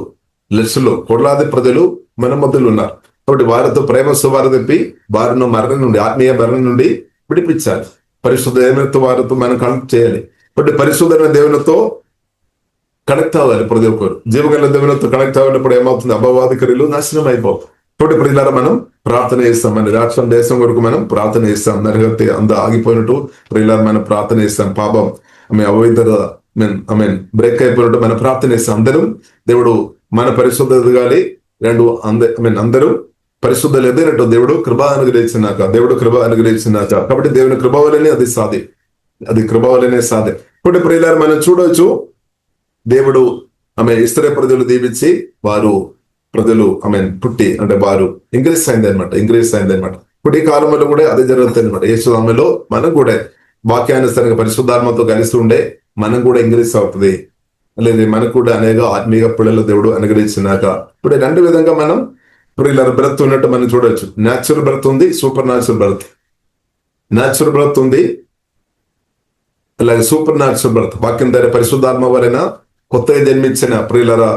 లక్షలు కోట్లాది ప్రజలు మన మధ్యలో ఉన్నారు. కాబట్టి వారితో ప్రేమ సువార్త చెప్పి వారిని మరణం నుండి, ఆత్మీయ మరణం నుండి విడిపించాలి. పరిశుద్ధ దేవునితో వారితో మనం కనెక్ట్ చేయాలి. కాబట్టి పరిశుద్ధమైన దేవునితో కనెక్ట్ అవ్వాలి. ప్రతి ఒక్కరు జీవగల దేవునితో కనెక్ట్ అవ్వనప్పుడు ఏమవుతుంది? అపవాది క్రియలు నాశనం అయిపోవు. కాబట్టి ప్రియులారా మనం ప్రార్థన చేస్తాం, మన రాష్ట్రం దేశం వరకు మనం ప్రార్థన చేస్తాం. నరహత్య అంత ఆగిపోయినట్టు ప్రియులారా మనం ప్రార్థన చేస్తాం. పాపం అపవిత్రత బ్రేక్ అయిపోయినట్టు మనం ప్రార్థన చేస్తాం. అందరూ దేవుడు మన పరిశుద్ధత ఎదగాలి. అందరూ పరిశుద్ధులు ఎదిగినట్టు దేవుడు కృప అనుగ్రహించినాక కాబట్టి దేవుని కృప వల్లనే అది కృప వల్లనే సాధ్యం. ఇప్పుడు ప్రియులారా మనం చూడవచ్చు, దేవుడు ఇస్రాయేలు ప్రజలు దీవించి వారు ప్రజలు పుట్టి అంటే వారు ఇంక్రీజ్ అయింది అనమాట. ఇప్పుడు ఈ కాలంలో కూడా అదే జరుగుతుంది అనమాట. యేసునామములో మనం కూడా వాక్యానుసారంగా పరిశుద్ధాత్మతో కలిసి ఉండే మనం కూడా ఇంక్రీజ్ అవుతుంది. అలాగే మనకు కూడా అనేక ఆత్మీయ పిల్లల దేవుడు అనుగ్రహించినాక ఇప్పుడు రెండు విధంగా మనం ప్రియులారా బ్రత్ ఉన్నట్టు మనం చూడవచ్చు. న్యాచురల్ బ్రత్ ఉంది, సూపర్ న్యాచురల్ బ్రత్. న్యాచురల్ బ్రత్ ఉంది, అలాగే సూపర్ న్యాచురల్ బ్రత్. వాక్యం ద్వారా పరిశుద్ధాత్మ వలన కొత్తగా జన్మించిన ప్రియులారా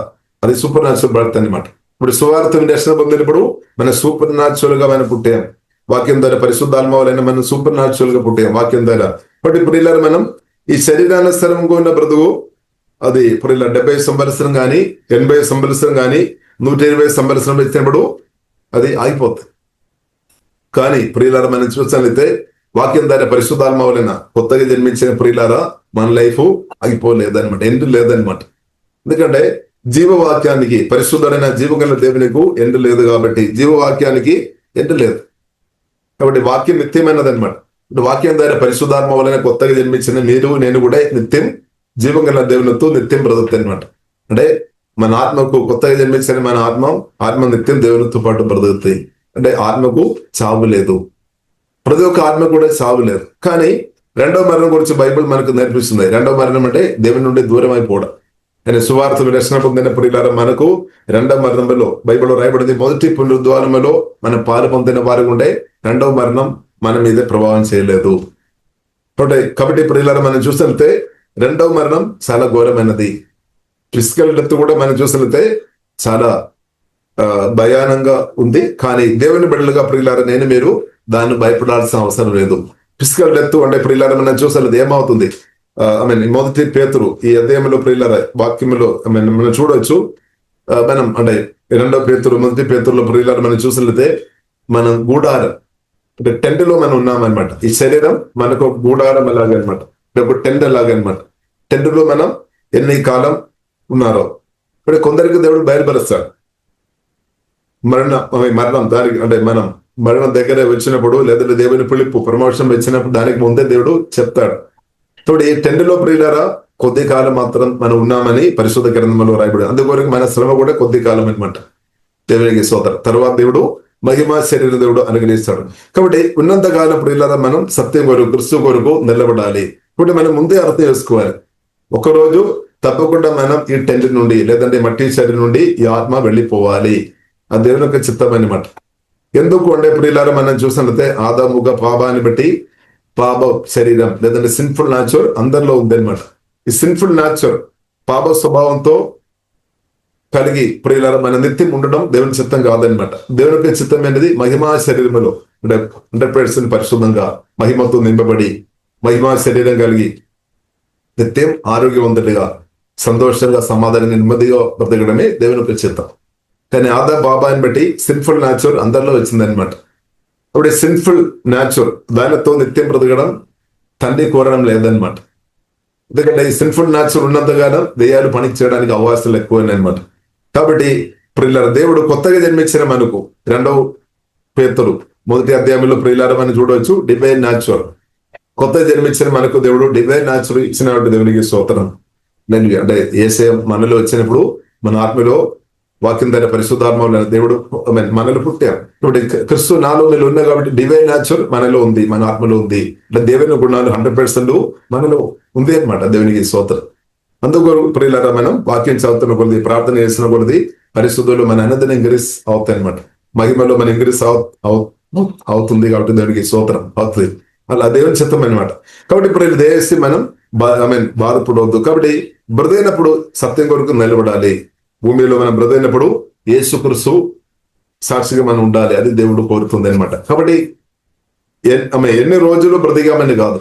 అది సూపర్ న్యాచురల్ బ్రత్ అనమాట. ఇప్పుడు సువార్త దర్శనం పొందినప్పుడు మనం సూపర్ న్యాచురల్ గా మనం పుట్టాం. వాక్యం ద్వారా పరిశుద్ధాత్మ వలన మనం సూపర్ న్యాచురల్ గా పుట్టాం వాక్యం ద్వారా. కాబట్టి ప్రియులారా మనం ఈ శరీరానుసరంగా ఉన్న బ్రతుకు అది ప్రియుల 70 సంవత్సరం కానీ 80 సంవత్సరం కానీ 120 సంవత్సరం వచ్చినప్పుడు అది ఆగిపోతుంది. కానీ ప్రియులారా మనం చూసినట్లయితే వాక్యం ద్వారా పరిశుద్ధాత్మ వలన కొత్తగా జన్మించిన ప్రియులారా మన లైఫ్ ఆగిపోలేదనమాట, ఎండు లేదనమాట. ఎందుకంటే జీవవాక్యానికి, పరిశుద్ధమైన జీవగల దేవునికి ఎండు లేదు కాబట్టి జీవవాక్యానికి ఎండు లేదు. కాబట్టి వాక్యం నిత్యమైనది అనమాట. వాక్యం ద్వారా పరిశుద్ధాత్మ వలన కొత్తగా జన్మించిన మీరు నేను కూడా నిత్యం జీవం గల దేవునితో నిత్యం బ్రతుకుతాయి అనమాట. అంటే మన ఆత్మకు కొత్తగా జన్మించిన మన ఆత్మ నిత్యం దేవునితో పాటు బ్రతుకుతాయి. అంటే ఆత్మకు చావు లేదు, ప్రతి ఒక్క ఆత్మ కూడా చావు లేదు. కానీ రెండవ మరణం గురించి బైబిల్ మనకు నేర్పిస్తుంది. రెండవ మరణం అంటే దేవుని నుండి దూరం అయిపోవడం. ఆయన సువార్త రక్షణ పొందిన ప్రియులారా మనకు రెండవ మరణంలో బైబిల్లో రాయబడింది, మొదటి పునరుద్ధానములో మనం పాలు పొందిన వారు ఉండే రెండవ మరణం మన మీద ప్రభావం చేయలేదు. కాబట్టి ప్రియులారా మనం చూసినట్లయితే రెండవ మరణం చాలా ఘోరమైనది. ఫిజికల్ డెత్ కూడా మనం చూసినట్లయితే చాలా భయానంగా ఉంది. కానీ దేవుని బిడ్డలుగా ప్రియులారా నేను మీరు దాన్ని భయపడాల్సిన అవసరం లేదు. ఫిజికల్ డెత్ అంటే ప్రియులారా మనం చూసినట్లయితే ఏమవుతుంది, మొదటి పేతురు ఈ అధ్యాయంలో ప్రియులారా వాక్యంలో మనం చూడవచ్చు. మనం అంటే రెండవ పేతురు మొదటి పేతురులో ప్రియులారా మనం చూసినట్లయితే మనం గూడారం అంటే టెంట్ లో మనం ఉన్నామన్నమాట. ఈ శరీరం మనకు గూడారం అలాగనమాట, ఒక టెంట్ అలాగనమాట. టెంట్ లో మనం ఎన్ని కాలం ఉన్నారో ఇప్పుడు కొందరికి దేవుడు బయలుపరుస్తాడు. మరణం దానికి అంటే మనం మరణం దగ్గర వచ్చినప్పుడు లేదా దేవుని పిలుపు ప్రమోషన్ వచ్చినప్పుడు దానికి ముందే దేవుడు చెప్తాడు. ఇప్పుడు ఈ టెంట్ లో ప్రియులారా కొద్ది కాలం మాత్రం మనం ఉన్నామని పరిశుద్ధ గ్రంథంలో రాయబడి, అందుకొరకు మన శ్రమ కూడా కొద్ది కాలం అనమాట. దేవునికి స్తోత్రం. తర్వాత దేవుడు మహిమ శరీర దేవుడు అనుగ్రహిస్తాడు. కాబట్టి ఉన్నంత కాలం ప్రియులారా మనం సత్యం కొరకు క్రిస్తు కొరకు నిలబడాలి. ఇప్పుడు మనం ముందే అర్థం చేసుకోవాలి, ఒకరోజు తప్పకుండా మనం ఈ టెంట్ నుండి లేదంటే మట్టి శరీరం నుండి ఈ ఆత్మ వెళ్ళిపోవాలి. ఆ దేవుని యొక్క చిత్తం అనమాట. ఎందుకు అంటే ప్రియులారా మనం చూసినట్లయితే ఆదాముగా పాపాన్ని బట్టి పాప శరీరం లేదంటే సిన్ఫుల్ నాచర్ అందరిలో ఉందన్నమాట. ఈ సిన్ఫుల్ నాచర్ పాప స్వభావంతో కలిగి ప్రియులారా మన నిత్యం ఉండడం దేవుని చిత్తం కాదనమాట. దేవుని యొక్క చిత్తం అనేది మహిమా శరీరంలో 100% పరిశుద్ధంగా మహిమతో నింపబడి మహిమా శరీరం కలిగి నిత్యం ఆరోగ్యవంతుడిగా సంతోషంగా సమాధానంగా నెమ్మదిగా బ్రతకడమే దేవుని యొక్క చిత్తం. కానీ ఆదా పాపాన్ని బట్టి సిన్ఫుల్ నాచర్ అందరిలో వచ్చిందనమాట. అప్పుడు సిన్ఫుల్ నాచర్ దానితో నిత్యం బ్రతకడం తండ్రి కోరడం లేదనమాట. ఎందుకంటే ఈ సిన్ఫుల్ నాచర్ ఉన్నంతగానో దెయ్యాలు పని చేయడానికి అవకాశాలు ఎక్కువనమాట. కాబట్టి ప్రియులారా దేవుడు కొత్తగా జన్మించిన మనకు రెండవ పేతురు మొదటి అధ్యాయంలో ప్రియులారా మనం చూడవచ్చు డివైన్ నాచురల్. కొత్తగా జన్మించిన మనకు దేవుడు డివైన్ నాచురల్ ఇచ్చినటువంటి దేవునికి స్తోత్రం. అంటే యేసయ్య మనలో వచ్చినప్పుడు మన ఆత్మలో వాక్యం ద్వారా పరిశుద్ధాత్మ దేవుడు మనలో పుట్టాం. ఇప్పుడు క్రిస్తు నాలో మీరు ఉన్నా కాబట్టి డివైన్ నాచురల్ మనలో ఉంది, మన ఆత్మలో ఉంది. అంటే దేవుని గుణాలు 100% మనలో ఉంది అనమాట. దేవునికి స్తోత్రం. అందుకు ప్రియులారా మనం వాక్యం చదువుతున్న కొద్ది ప్రార్థన చేసిన కొద్ది పరిశుద్ధులు మన అన్నదిని ఇంక్రీస్ అవుతాయి అనమాట. మహిమలో మన ఇంక్రీస్ అవుతుంది కాబట్టి దేవునికి స్తోత్రం అవుతుంది. అలా దేవుని చిత్తం అనమాట. కాబట్టి ఇప్పుడు దేశి మనం బాధపడవద్దు. కాబట్టి బ్రదైనప్పుడు సత్యం కొరకు నిలబడాలి. భూమిలో మనం బ్రదైనప్పుడు యేసుక్రీస్తు సాక్షిగా మనం ఉండాలి. అది దేవుడు కోరుతుంది అనమాట. కాబట్టి ఎన్ని రోజులు బ్రతికామని కాదు,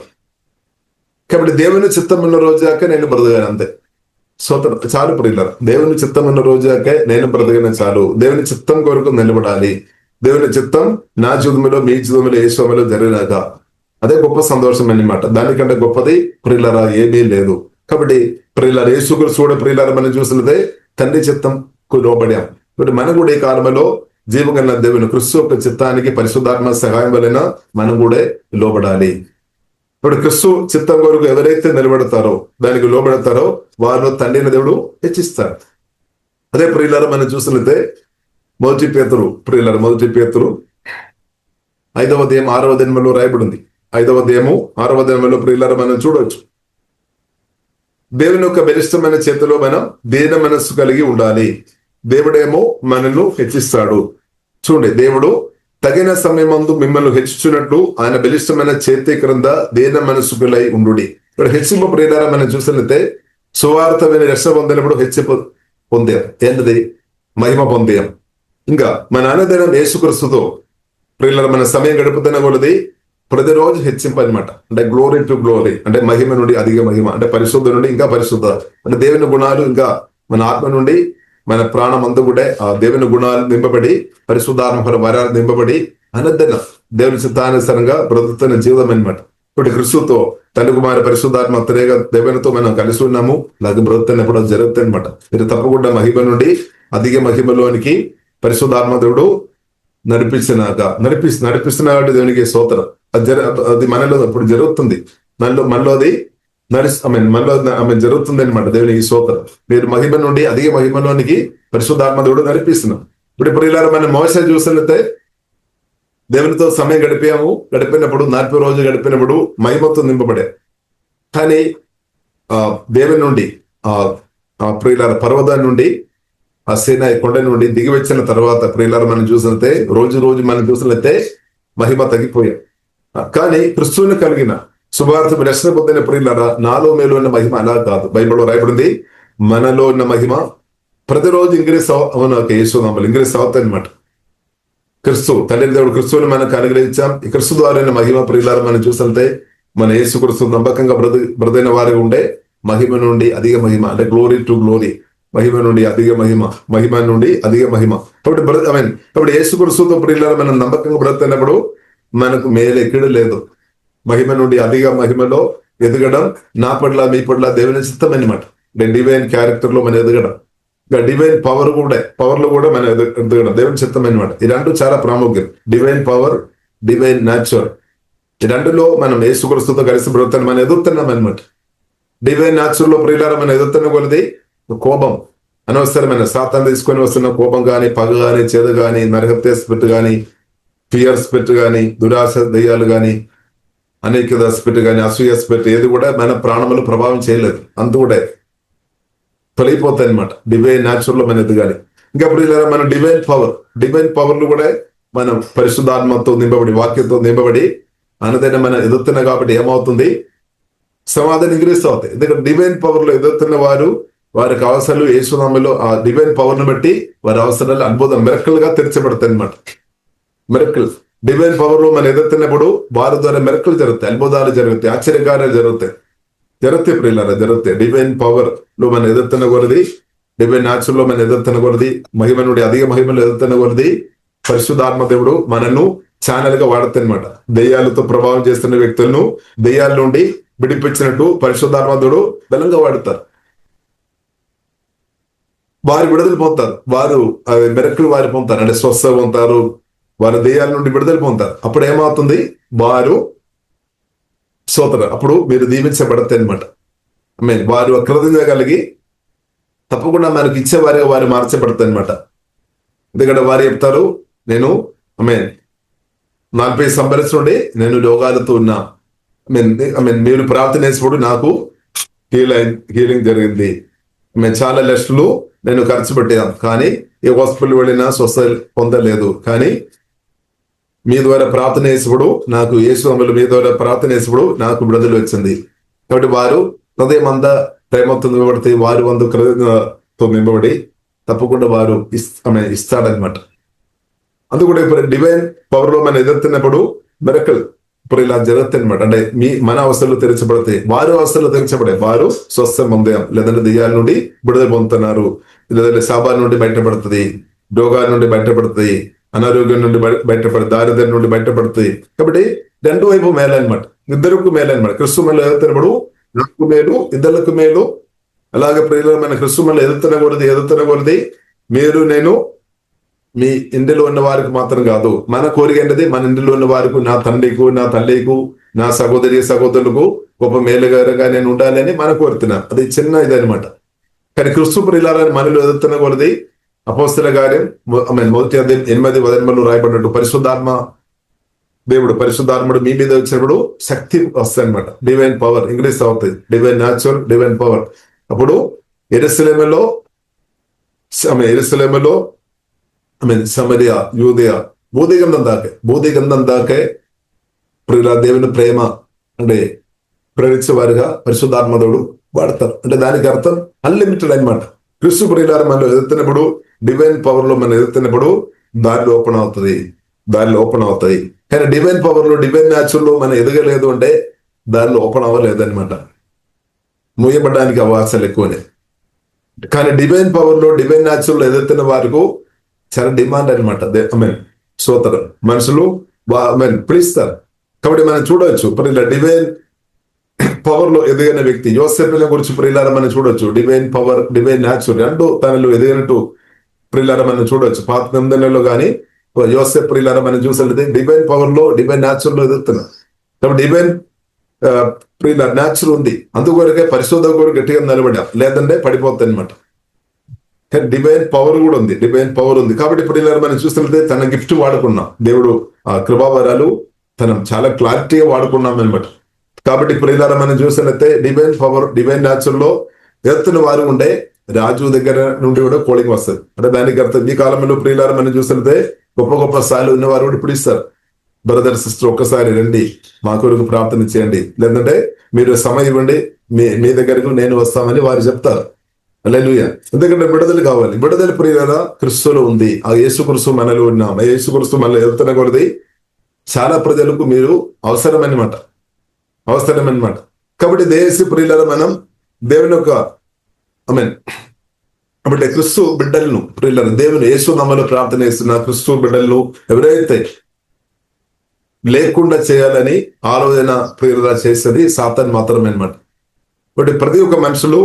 కాబట్టి దేవుని చిత్తం ఉన్న రోజాకే నేను బ్రతకాను అంతే. చాలు ప్రియులారా, దేవుని చిత్తం ఉన్న రోజాకే నేను బ్రతకను చాలు. దేవుని చిత్తం కొరకు నిలబడాలి. దేవుని చిత్తం నా జీవితంలో మీ జీవితంలో ఏ స్వామిలో జరిగినాక అదే గొప్ప సంతోషం అన్నమాట. దానికంటే గొప్పది ప్రియులారా ఏమీ లేదు. కాబట్టి ప్రియులారా యేసుక్రీస్తు కూడా ప్రియులారా మనం చూసినదే తండ్రి చిత్తంకు లోబడాం. ఇప్పుడు మనం కూడా ఈ కాలంలో జీవగల దేవుని క్రిస్తు యొక్క చిత్తానికి పరిశుద్ధాత్మ సహాయం వలన మనం కూడా లోబడాలి. ఇప్పుడు క్రిస్తు చిత్తం కొరకు ఎవరైతే నిలబడతారో దానికి లోబడతారో వారిలో తండ్రిని దేవుడు హెచ్చిస్తారు. అదే ప్రియులారా మనం చూసినట్లయితే మొదటి పేతురు 5వ అధ్యాయం 6వ వచనంలో రాయబడింది. 5వ అధ్యాయము 6వ వచనంలో ప్రియులారా మనం చూడవచ్చు, దేవుని యొక్క బలిష్టమైన చేతిలో మనం దీన మనస్సు కలిగి ఉండాలి. దేవుడేమో మనల్ని హెచ్చిస్తాడు. చూడండి, దేవుడు తగిన సమయమందు మిమ్మల్ని హెచ్చుచున్నట్లు ఆయన బలిష్టమైన చేతి క్రింద దీన మనస్సుకులై ఉండు. ఇప్పుడు హెచ్చింపు ప్రియులారా మనం చూసినట్లయితే సువార్త విని రక్షణ పొందినప్పుడు హెచ్చింపు పొందాం. ఏంటది? మహిమ పొందాం. ఇంకా మన అన్నదైన యేసుక్రీస్తుతో ప్రియులారా మన సమయం గడుపుతున్న కొలది ప్రతిరోజు హెచ్చింపు అనమాట. అంటే గ్లోరీ టు గ్లోరీ, అంటే మహిమ నుండి అధిక మహిమ, అంటే పరిశుద్ధ నుండి ఇంకా పరిశుద్ధ, అంటే దేవుని గుణాలు ఇంకా మన ఆత్మ నుండి మన ప్రాణం అందు కూడా ఆ దేవుని గుణాలు నింపబడి పరిశుద్ధాత్మ వరాలు నింపబడి అనద్దన దేవుని చిత్తానుసారంగా బ్రతుకుతున్న జీవితం అనమాట. ఇప్పుడు క్రీస్తుతో తండ్రి కుమార పరిశుద్ధాత్మ త్రేగా దేవునితో మనం కలిసి ఉన్నాము. అలాగే బ్రతుకుతున్నప్పుడు అది జరుగుతుంది అనమాట. మీరు తప్పకుండా మహిమ నుండి అధిక మహిమలోనికి పరిశుద్ధాత్మ దేవుడు నడిపిస్తున్నాడు. దేవునికి స్తోత్రం. అది మనలో ఇప్పుడు జరుగుతుంది. మనలో అది మనలో జరుగుతుంది అనమాట. దేవునికి స్తోత్రం. మీరు మహిమ నుండి అధిక మహిమలోనికి పరిశుద్ధాత్మ దేవుడు నడిపిస్తున్నాం. ఇప్పుడు ఇలా మనం మోసే చూసినట్లయితే దేవునితో సమయం గడిపినప్పుడు 40 రోజులు గడిపినప్పుడు మహిమతో నింపబడే. కానీ దేవుని నుండి ప్రియులార పర్వతాన్ని నుండి ఆ సీనాయి కొండ నుండి దిగి వచ్చిన తర్వాత ప్రియులార మనం చూసినట్లయితే రోజు మనం చూసినట్లయితే మహిమ తగ్గిపోయాం. కానీ క్రిస్తువుని కలిగిన సువార్త రక్షణ పొందిన ప్రియులార నాలో మేలో ఉన్న మహిమ అలా కాదు. బైబిల్లో రాయబడింది మనలో ఉన్న మహిమ ప్రతిరోజు ఇంక్రీస్ ఇంక్రీస్ అవుతాయి అనమాట. క్రిస్తు తండ్రి దేవుడు క్రిస్తువుని మనకు అనుగ్రహించాం. ఈ క్రిస్తు ద్వారా మహిమ ప్రియులార మనం చూసినట్లయితే మన యేసు క్రిస్తు నమ్మకంగా బ్రదైన వారిగా ఉండే మహిమ నుండి అధిక మహిమ, అంటే గ్లోరీ టు గ్లోరీ, మహిమ నుండి అధిక మహిమ నుండి అధిక మహిమ. కాబట్టి యేసు క్రిస్తుతో ప్రియులార మనం నమ్మకంగా బ్రతుకున్నప్పుడు మనకు మేలు ఎక్కడు లేదు. మహిమ నుండి అధిక మహిమలో ఎదగడం నా పట్ల మీ పట్ల దేవుని చిత్తం అనమాట. డివైన్ క్యారెక్టర్ లో మనం ఎదగడం, డివైన్ పవర్ లో కూడా మనం ఎదగడం దేవుని చిత్తం అనమాట. ఈ రెండు చాలా ప్రాముఖ్యం. Divine power, divine natural. ఈ రెండులో మనం యేసుక్రీస్తుతో కలిసి బ్రతుకుతాం, మనం ఎదుగుతున్నాం అనమాట. డివైన్ న్యాచురల్ లో ప్రియులారా మనం ఎదుగుతున్న కొలది కోపం అనవసరమైన సాతాను తీసుకొని వస్తున్న కోపం కానీ, పగ కానీ, చేదు కానీ, నరహత్య స్పిరిట్ కానీ, ఫియర్ స్పిరిట్ కానీ, దురాశ దయ్యాలు కానీ, అనేక స్పిరిట్ కానీ, అసూయ స్పిరిట్ ఏది కూడా మన ప్రాణములు ప్రభావం చేయలేదు. అంత కూడా తొలగిపోతాయి అనమాట. డివైన్ న్యాచురల్ లో మనం ఎదగాలి. ఇంకా ప్రియులారా మన డివైన్ పవర్ లో కూడా మనం పరిశుద్ధాత్మతో నింపబడి, వాక్యంతో నింపబడి అనదైనా మనం ఎదుగుతున్నాం. కాబట్టి ఏమవుతుంది? సమాధానం ఇంక్రీస్ అవుతాయి. ఎందుకంటే డివైన్ పవర్ లో ఎదుగుతున్న వారికి అవసరాలు యేసునామములో ఆ డివైన్ పవర్ ను బట్టి వారి అవసరాలు అద్భుతం మెరకల్ గా తెరచబడతాయి అనమాట. మెరకల్ డివైన్ పవర్ లో మనం ఎదుగుతున్నప్పుడు వారి ద్వారా మెరకలు జరుగుతాయి, అద్భుతాలు జరుగుతాయి, ఆశ్చర్యకార్యాలు జరుగుతాయి ప్రియులారా జరుగుతాయి. డివైన్ పవర్ లో మనం ఎదుగుతున్న కొలది, డివైన్ న్యాచురల్ లో మనం ఎదుగుతున్న కొలది, మహిమ నుండి అధిక మహిమలో ఎదుగుతున్న కొలది పరిశుద్ధాత్మ దేవుడు మనను ఛానల్ గా వాడతాయి అనమాట. దెయ్యాలతో ప్రభావం చేస్తున్న వ్యక్తులను దెయ్యాల నుండి విడిపించినట్టు పరిశుద్ధాత్మ దేవుడు బలంగా వాడతారు. వారు విడుదల పొందుతారు, వారు మెరకులు వారు పొందుతారు, అంటే స్వస్థ పొందుతారు, వారు దెయ్యాల నుండి విడుదల పొందుతారు. అప్పుడు ఏమవుతుంది? వారు అప్పుడు మీరు దీవించబడతాయి అనమాట. వారు కృతజ్ఞత కలిగి తప్పకుండా మనకి ఇచ్చేవారిగా వారు మార్చబడతాయి అనమాట. ఎందుకంటే వారు చెప్తారు, నేను 40 సంవత్సరాల నుండి నేను రోగాలతో ఉన్నా. మీరు ప్రార్థన చేసినప్పుడు నాకు హీలింగ్ జరిగింది. చాలా లక్షలు నేను ఖర్చు పెట్టాను, కానీ ఏ హాస్పిటల్ వెళ్ళినా స్వస్థ పొందలేదు. కానీ మీ ద్వారా ప్రార్థన చేసినప్పుడు నాకు యేసునామములో మీ ద్వారా ప్రార్థన చేసినప్పుడు నాకు విడుదల వచ్చింది. కాబట్టి వారు హృదయం అంతా ప్రేమతో నింపబడితే, వారు కృతజ్ఞతతో నింపబడి తప్పకుండా వారు ఇస్తాడనమాట. అందుకూడా ఇప్పుడు డివైన్ పవర్ లో మనం ఎదుగుతున్నప్పుడు మెరకల్ ఇప్పుడు ఇలా జరుగుతుంది అనమాట. అంటే మన అవసరాలు తెరచబడతాయి, వారు అవసరాలు తెరచబడాయి, వారు స్వస్థ పొందాం, లేదంటే దెయ్యాల నుండి విడుదల పొందుతున్నారు, లేదంటే శాపాల నుండి బయటపడుతుంది, రోగాల నుండి బయటపడుతుంది, అనారోగ్యం నుండి బయటపడుతుంది, దారిద్ర్యం నుండి బయటపడుతుంది. కాబట్టి రెండు వైపు మేలనమాట, ఇద్దరికి మేలనమాట. క్రిస్తు మళ్ళీ ఎదుగుతున్నప్పుడు నాకు మేలు, ఇద్దరికి మేలు. అలాగే ప్రియులమైన క్రిస్తు మళ్ళీ ఎదుగుతున్న కొలది మీరు నేను మీ ఇంటిలో ఉన్న వారికి మాత్రం కాదు, మన కోరిక ఏంటది? మన ఇంటిలో ఉన్న వారికి, నా తండ్రికి, నా తల్లికు, నా సహోదరులకు గొప్ప మేలుగారుగా నేను ఉండాలని మన కోరుతున్నా. అది చిన్న ఇదనమాట. కానీ క్రిస్తు ప్రియులారని మనలో ఎదుగుతున్న కొలది అపోస్తల కార్యం 8:18 రాయబడినట్టు పరిశుద్ధాత్ముడు మీ మీద వచ్చినప్పుడు శక్తి వస్తాయి అనమాట. డివైన్ పవర్ ఇంక్రీస్ అవుతుంది, డివైన్ న్యాచురల్, డివైన్ పవర్. అప్పుడు యెరూషలేములో సమరియా, యూదయ, బూదిగంధం దాకే ప్రియుల దేవుని ప్రేమ అంటే ప్రేరించే వారిగా పరిశుద్ధాత్మదేవుడు వాడతారు. అంటే దానికి అర్థం అన్లిమిటెడ్ అనమాట. క్రిస్తు ప్రియులారు మనం ఎదుగుతున్నప్పుడు, డివైన్ పవర్ లో మనం ఎదుగుతున్నప్పుడు దారిలో ఓపెన్ అవుతాయి. కానీ డివైన్ పవర్ లో, డివైన్ న్యాచురల్ లో మనం ఎదగలేదు అంటే దానిలో ఓపెన్ అవ్వలేదు అనమాట. మూయబడడానికి అవకాశాలు ఎక్కువనే. కానీ డివైన్ పవర్ లో, డివైన్ న్యాచురల్ లో ఎదుగుతున్న వారికి చాలా డిమాండ్ అనమాట. సోతరు మనుషులు పిలుస్తారు. కాబట్టి మనం చూడవచ్చు ఇప్పుడు ఇలా డివైన్ పవర్ లో ఎదిగిన వ్యక్తి యోసేపుల గురించి ప్రియులారా మనం చూడొచ్చు. డివైన్ పవర్, డివైన్ న్యాచురల్ రెండు తనలో ఎదిగినట్టు ప్రియులారా మనం చూడొచ్చు. పాత నిబంధనలో కానీ యోసేపు ప్రియులారా మనం చూసినట్లయితే డివైన్ పవర్ లో, డివైన్ న్యాచురల్ లో ఎదుగుతున్నారు. కాబట్టి డివైన్ ప్రియులారా న్యాచురల్ ఉంది, అందుకొరకే పరిశోధన కూడా గట్టిగా నిలబడా, లేదంటే పడిపోతుంది అనమాట. కానీ డివైన్ పవర్ కూడా ఉంది, డివైన్ పవర్ ఉంది. కాబట్టి ప్రియులారా మనం చూసినట్లయితే తన గిఫ్ట్ వాడుకున్నాం, దేవుడు ఆ కృపావరాలు తనం చాలా క్లారిటీగా వాడుకున్నాం అనమాట. కాబట్టి ప్రియులారా మనం చూసినట్లయితే డివైన్ పవర్, డివైన్ న్యాచురల్ లో ఎత్తున వారు ఉండే రాజు దగ్గర నుండి కూడా కోలింగ్ వస్తుంది. అంటే దానికి అర్థం ఈ కాలంలో ప్రియులారా మనం చూసినట్లయితే గొప్ప గొప్ప స్థాయిలో ఉన్నవారు కూడా ఇప్పుడు ఇస్తారు. బ్రదర్ సిస్టర్ ఒక్కసారి రండి, మా కొరకు ప్రార్థన చేయండి, లేదంటే మీరు సమయం ఇవ్వండి, మీ దగ్గరకు నేను వస్తామని వారు చెప్తారు. హల్లెలూయా. ఎందుకంటే విడుదల కావాలి. విడుదల ప్రియులారా క్రీస్తులో ఉంది. ఆ యేసు క్రీస్తు మనలో ఉన్నాం. ఆ యేసు క్రీస్తు మనలో ఎదుగుతున్న కొలది చాలా ప్రజలకు మీరు అవసరమన్నమాట. కాబట్టి దేశ ప్రియులారా మనం దేవుని యొక్క కాబట్టి క్రీస్తు బిడ్డలను ప్రియులారా దేవుని యేసు నామములో ప్రార్థన చేస్తున్న క్రీస్తు బిడ్డలను ఎవరైతే లేకుండా చేయాలని ఆలోచన ప్రియులారా చేసేది సాతాను మాత్రమే అనమాట. కాబట్టి ప్రతి ఒక్క మనుషులు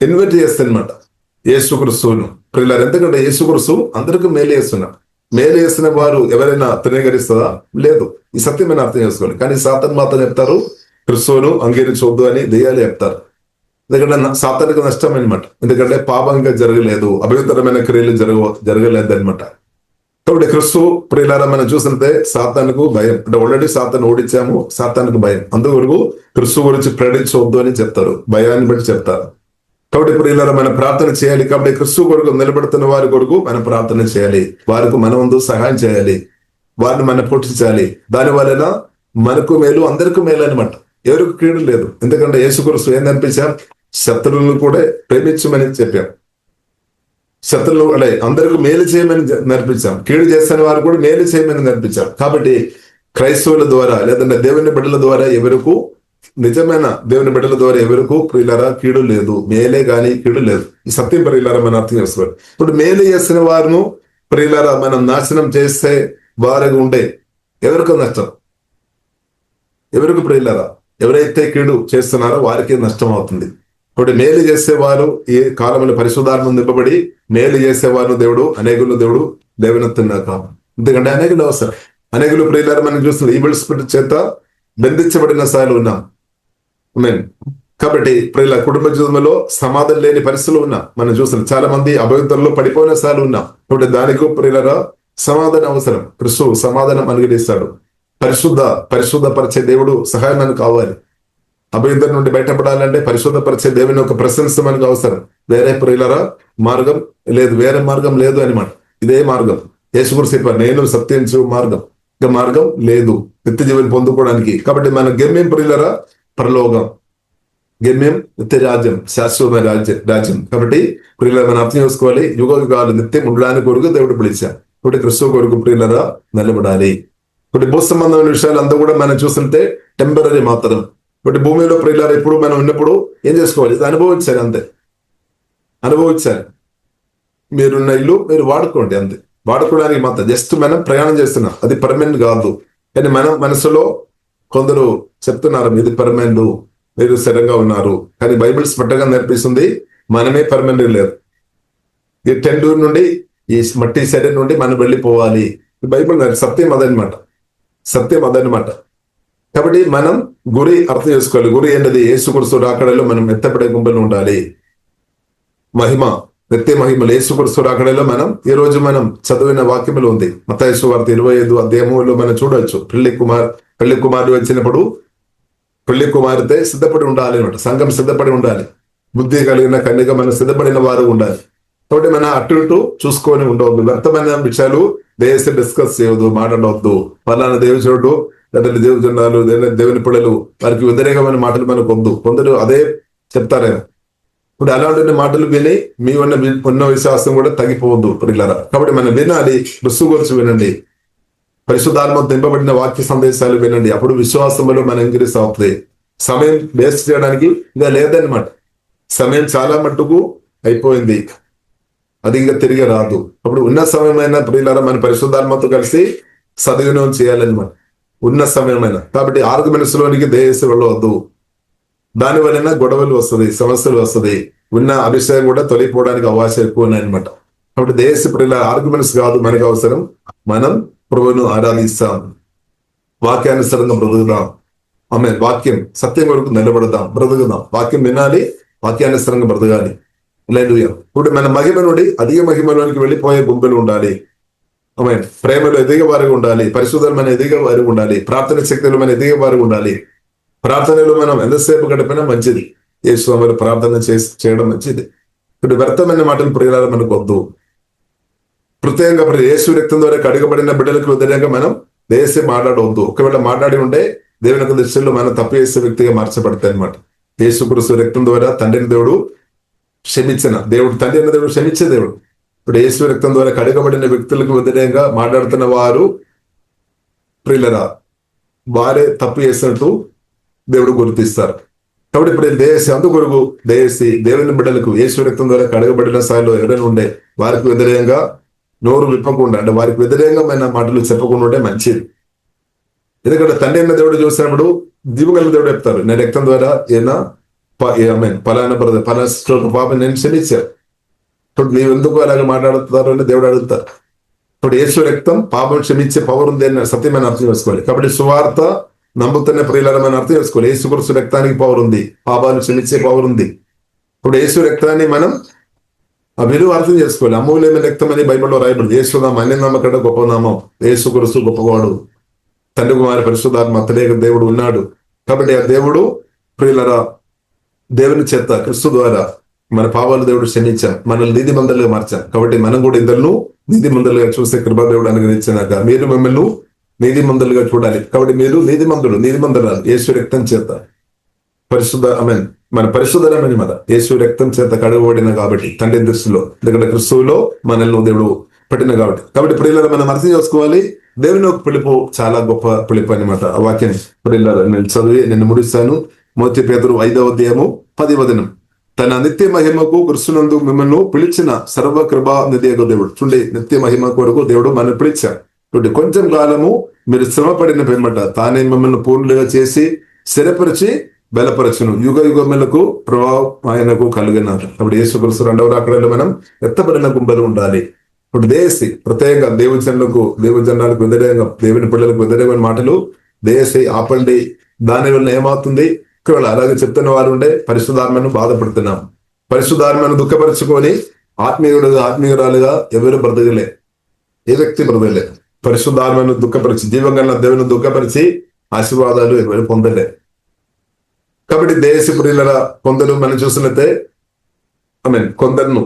ఇన్వైట్ చేస్తారనమాట యేసు క్రీస్తును ప్రియులారా. ఎందుకంటే యేసు క్రీస్తు అందరికీ మేలు చేస్తున్నారు. మేలు చేసిన వారు ఎవరైనా తృణీకరిస్తుందా? లేదు. ఈ సత్యమైన అర్థం చేసుకోవాలి. కానీ సాతాను మాత్రం చెప్తారు క్రీస్తును అంగీకరించవద్దు అని దెయ్యాలు చెప్తారు. ఎందుకంటే సాతానికి నష్టం అనమాట. ఎందుకంటే పాపంగా జరగలేదు, అపవిత్రమైన క్రియలు జరగలేదు అనమాట. కాబట్టి క్రీస్తు ప్రియులారా మనం చూసినట్టే సాతానుకు భయం, అంటే ఆల్రెడీ సాతాను ఓడించాము, సాతానుకు భయం. అందువరకు క్రీస్తు గురించి ప్రకటించవద్దు అని చెప్తారు, భయాన్ని బట్టి చెప్తారు. కాబట్టి ప్రియులారా మనం ప్రార్థన చేయాలి. కాబట్టి క్రీస్తు కొరకు నిలబడుతున్న వారి కొరకు మనం ప్రార్థన చేయాలి, వారికి మన ముందు సహాయం చేయాలి, వారిని మనం పోషించాలి. దాని వలన మనకు మేలు, అందరికీ మేలు అనమాట. ఎవరికి కీడు లేదు. ఎందుకంటే యేసు క్రీస్తు ఏం అనిపించాం? శత్రువులను కూడా ప్రేమించమని చెప్పాం. శత్రువులు అంటే అందరికి మేలు చేయమని నేర్పించాం, కీడు చేస్తున్న వారు కూడా మేలు చేయమని నేర్పించాం. కాబట్టి క్రైస్తవుల ద్వారా లేదంటే దేవుని బిడ్డల ద్వారా ఎవరికి, నిజమైన దేవుని బిడ్డల ద్వారా ఎవరికి ప్రియులారా కీడు లేదు, మేలే గాని కీడు లేదు. ఈ సత్యం ప్రియులారా మనం అర్థం చేసుకోవాలి. ఇప్పుడు మేలు చేసిన వారిను ప్రియులారా మనం నాశనం చేస్తే వారికి ఉండే ఎవరికి నష్టం? ఎవరికి ప్రియులారా? ఎవరైతే కీడు చేస్తున్నారో వారికి నష్టం అవుతుంది. ఇప్పుడు మేలు చేసేవారు ఈ కాలంలో పరిశుద్ధాత్మ నింపబడి మేలు చేసేవారు దేవుడు లేవనెత్తున్నాక. ఎందుకంటే అనేకులు అవసరం. అనేకులు ప్రియులారా మనం చూస్తున్నారు ఈవిల్ స్పిరిట్ చేత బంధించబడిన స్థాయిలో ఉన్నాం. కాబట్టి ప్రియుల కుటుంబ జీవితంలో సమాధానం లేని పరిస్థితులు ఉన్నాం. మనం చూస్తున్నాం చాలా మంది అభవిత్రంలో పడిపోయిన స్థాయిలో ఉన్నాం. కాబట్టి దానికి ప్రియులారా సమాధానం అవసరం. క్రీస్తు సమాధానం అనుగ్రహిస్తాడు. పరిశుద్ధపరిచే దేవుడు సహాయం మనకు కావాలి. అభ్యంతరం నుండి బయటపడాలంటే పరిశుద్ధపరిచే దేవుని యొక్క ప్రెసెన్స్ మనకు అవసరం. వేరే ప్రియులారా మార్గం లేదు, వేరే మార్గం లేదు అనమాట. ఇదే మార్గం. యేసు క్రీస్తు చెప్పారు, నేను సత్యం మార్గం, ఇంకా మార్గం లేదు నిత్య జీవనం పొందుకోవడానికి. కాబట్టి మన గమ్యం ప్రియులారా పరలోకం, గమ్యం నిత్య రాజ్యం, శాశ్వత రాజ్యం. కాబట్టి ప్రియులారా మనం అర్థం చేసుకోవాలి. యుగాలు నిత్యం ఉండడానికి కొరకు దేవుడు పిలిచారు. కాబట్టి క్రీస్తు కొరకు ప్రియులారా నిలబడాలి. ఇప్పుడు భూ సంబంధమైన విషయాలు అంతా కూడా మనం చూస్తుంటే టెంపరీ మాత్రం. బట్ భూమిలో ప్రియులారా ఇప్పుడు మనం ఉన్నప్పుడు ఏం చేసుకోవాలి? ఇది అనుభవించాలి, అంతే. అనుభవించాలి. మీరున్న ఇల్లు మీరు వాడుకోండి, అంతే. వాడుకోవడానికి మాత్రం జస్ట్ మనం ప్రయాణం చేస్తున్నాం, అది పర్మనెంట్ కాదు. కానీ మనం మనసులో కొందరు చెప్తున్నారు ఇది పర్మనెంట్, మీరు స్థిరంగా ఉన్నారు. కానీ బైబిల్ స్పష్టంగా నేర్పిస్తుంది మనమే పర్మనెంట్ లేదు. ఈ టెండూరు నుండి, ఈ మట్టి శరీరం నుండి మనం వెళ్ళిపోవాలి. బైబిల్ సత్యం అదనమాట, సత్యం అదనమాట. కాబట్టి మనం గురి అర్థం చేసుకోవాలి. గురి ఏంటది? యేసు క్రీస్తు రాకడలో మనం ఎత్తపడే గుంపులు ఉండాలి. మహిమ, నిత్య మహిమలు యేసు క్రీస్తు రాకడలో మనం ఈ రోజు మనం చదివిన వాక్యములు ఉంది. మత్తయి సువార్త 25 అధ్యాయంలో మనం చూడవచ్చు. పెళ్లి కుమారుడు వచ్చినప్పుడు పెళ్లి కుమార్తె సిద్ధపడి ఉండాలి అనమాట. సంఘం సిద్ధపడి ఉండాలి. బుద్ధి కలిగిన కన్యక మనం సిద్ధపడిన వారు ఉండాలి. కాబట్టి మనం అటు ఇటు చూసుకొని ఉండవద్దు. వ్యర్థమైన విషయాలు దేశం డిస్కస్ చేయవద్దు, మాట్లాడవద్దు. పలానా దేవుడు లేదంటే దేవుజనాలు, దేవుని పిల్లలు వారికి వ్యతిరేకమైన మాటలు మనకు వద్దు. కొందరు అదే చెప్తారేమో. ఇప్పుడు అలాంటి మాటలు విని మీ ఉన్న విశ్వాసం కూడా తగ్గిపోవద్దు ప్రియులారా. కాబట్టి మనం వినాలి, క్రీస్తు గురించి వినండి. పరిశుద్ధాత్మ నింపబడిన వాక్య సందేశాలు వినండి. అప్పుడు విశ్వాసంలో మనం ఇంక్రీస్ అవుతుంది. సమయం వేస్ట్ చేయడానికి ఇంకా లేదనమాట. సమయం చాలా మట్టుకు అయిపోయింది, అది ఇంకా తిరిగి రాదు. అప్పుడు ఉన్న సమయమైన ప్రియులారా మన పరిశుద్ధాత్మతో కలిసి సద్వినియోగం చేయాలన్నమాట. ఉన్న సమయమైన కాబట్టి ఆర్గ్యుమెంట్స్ లోనికి దయచేసి వెళ్ళవద్దు. దాని వలన గొడవలు వస్తుంది, సమస్యలు వస్తుంది, ఉన్న అభిషేకం కూడా తొలగిపోవడానికి అవకాశం ఎక్కువ ఉన్నాయన్నమాట. కాబట్టి దేశ ప్రియుల ఆర్గ్యుమెంట్స్ కాదు మనకు అవసరం. మనం ప్రభువును ఆరాధిస్తాం, వాక్యానుసరంగా బ్రతుకుదాం. ఆమె వాక్యం సత్యం వరకు నిలబడదాం, బ్రతుకుదాం. వాక్యం వినాలి, వాక్యానుసరంగా బ్రతకాలి. హల్లెలూయా. ఇప్పుడు మన మహిమ నుండి అధిక మహిమలోనికి వెళ్ళిపోయే గుంపులు ఉండాలి. ఆమె ప్రేమలో ఎదిగే వారికి ఉండాలి, పరిశుద్ధం మన ఎదిగే వారికి ఉండాలి, ప్రార్థన శక్తిలో మన ఎదిగే వారికి ఉండాలి. ప్రార్థనలో మనం ఎంతసేపు గడిపినా మంచిది. యేసు ప్రార్థన చేయడం మంచిది. ఇప్పుడు వ్యర్థమైన మాటలు ప్రియులారా మనకు వద్దు. ప్రత్యేకంగా యేసు రక్తం ద్వారా కడగబడిన బిడ్డలకు వ్యతిరేకంగా మనం దేశం మాట్లాడవద్దు. ఒకవేళ మాట్లాడి ఉంటే దేవుని యొక్క దృష్టిలో మనం తప్పు చేసే వ్యక్తిగా మార్చబడతాయి అనమాట. యేసు క్రీస్తు రక్తం ద్వారా తండ్రిని దేవుడు క్షమించిన దేవుడు, తండ్రి అయిన దేవుడు క్షమించే దేవుడు. ఇప్పుడు యేసు రక్తం ద్వారా కడగబడిన వ్యక్తులకు వ్యతిరేకంగా మాట్లాడుతున్న వారు ప్రియులరా వారే తప్పు చేసినట్టు దేవుడు గుర్తిస్తారు. కాబట్టి ఇప్పుడు అందుకొరకు దేవుని బిడ్డలకు యేసు రక్తం ద్వారా కడగబడిన స్థాయిలో ఎవరైనా ఉండే వారికి వ్యతిరేకంగా నోరు విప్పకుండా, అంటే వారికి వ్యతిరేకమైన మాటలు చెప్పకుండా ఉంటే మంచిది. ఎందుకంటే తండ్రి అయిన దేవుడు చూసినప్పుడు దిగుగల దేవుడు చెప్తారు, నేను రక్తం ద్వారా పలానా బ్రదర్ పలానా పాపం నేను క్షమించాను. ఇప్పుడు నీవు ఎందుకు అలాగే మాట్లాడుతారు అని దేవుడు అడుగుతారు. ఇప్పుడు యేసు రక్తం పాపం క్షమించే పవర్ ఉంది అని సత్యమైన అర్థం చేసుకోవాలి. కాబట్టి సువార్త నమ్ముతున్న ప్రియులమైన అర్థం చేసుకోవాలి. యేసు క్రీస్తు రక్తానికి పవర్ ఉంది, పాపాలు క్షమించే పవర్ ఉంది. ఇప్పుడు యేసు రక్తాన్ని మనం ఆ విలువ అర్థం చేసుకోవాలి. అమూల్యమైన రక్తం అని బైబిల్లో రాయబడింది. యేసునామం అన్ని నామకంటే గొప్ప నామం. యేసు క్రీస్తు గొప్పవాడు, తండ్రి కుమారి పరిశుద్ధాత్మ అతనేక దేవుడు ఉన్నాడు. కాబట్టి ఆ దేవుడు ప్రియులరా దేవుని చేత క్రీస్తు ద్వారా మన పాపాలు దేవుడు క్షమించాం, మనల్ని నీతిమంతులుగా మార్చాం. కాబట్టి మనం కూడా ఇద్దరు నీతిమంతులుగా చూసే కృపా దేవుడు అనుగ్రహించినాక మీరు మిమ్మల్ని నీతిమంతులుగా చూడాలి. కాబట్టి మీరు నీతిమంతురాలు యేసు రక్తం చేత పరిశుద్ధ మన పరిశుద్ధమైన మన యేసు రక్తం చేత కడగబడిన కాబట్టి తండ్రి దృష్టిలో, ఎందుకంటే క్రిస్తువులో మనల్ని దేవుడు పెట్టిన కాబట్టి ప్రియులారా మనం అర్థం చేసుకోవాలి. దేవుని ఒక పిలుపు చాలా గొప్ప పిలుపు అనమాట. ఆ వాక్యాన్ని ప్రియులారా నేను చదివి నేను ముడిస్తాను. మొదటి పేతురు 5వ అధ్యాయము 10వ వచనం. తన నిత్య మహిమకు కృష్ణునందు మిమ్మల్ని పిలిచిన సర్వ కృపా నిధి దేవుడు. చూడండి, నిత్య మహిమ కొరకు దేవుడు మనల్ని పిలిచారు. చూడండి, కొంచెం కాలము మీరు శ్రమపడిన పిమ్మట తానే మిమ్మల్ని పూర్ణులుగా చేసి స్థిరపరిచి బలపరచును, యుగ యుగములకు ప్రభావం ఆయనకు కలిగినారు. అప్పుడు యేసు క్రీస్తు రెండవ రాకడలో మనం ఎత్తబడిన గుంపులు ఉండాలి. ఇప్పుడు ప్రత్యేకంగా దేవుజనాలకు వ్యతిరేకంగా, దేవుని పిల్లలకు వ్యతిరేకమైన మాటలు ఆపండి. దాని వల్ల ఏమవుతుంది? ఒకవేళ అలాగే చెప్తున్న వారు ఉండే పరిశుద్ధాత్మను బాధపడుతున్నాం. పరిశుద్ధాత్మను దుఃఖపరుచుకొని ఆత్మీయురాలుగా ఎవరు బ్రతకలే, ఏ వ్యక్తి బ్రతకలే. పరిశుద్ధాత్మను దుఃఖపరిచి జీవంగా దేవుని దుఃఖపరిచి ఆశీర్వాదాలు ఎవరు పొందలే. కాబట్టి ప్రియుల కొందరు మనం చూసినట్టే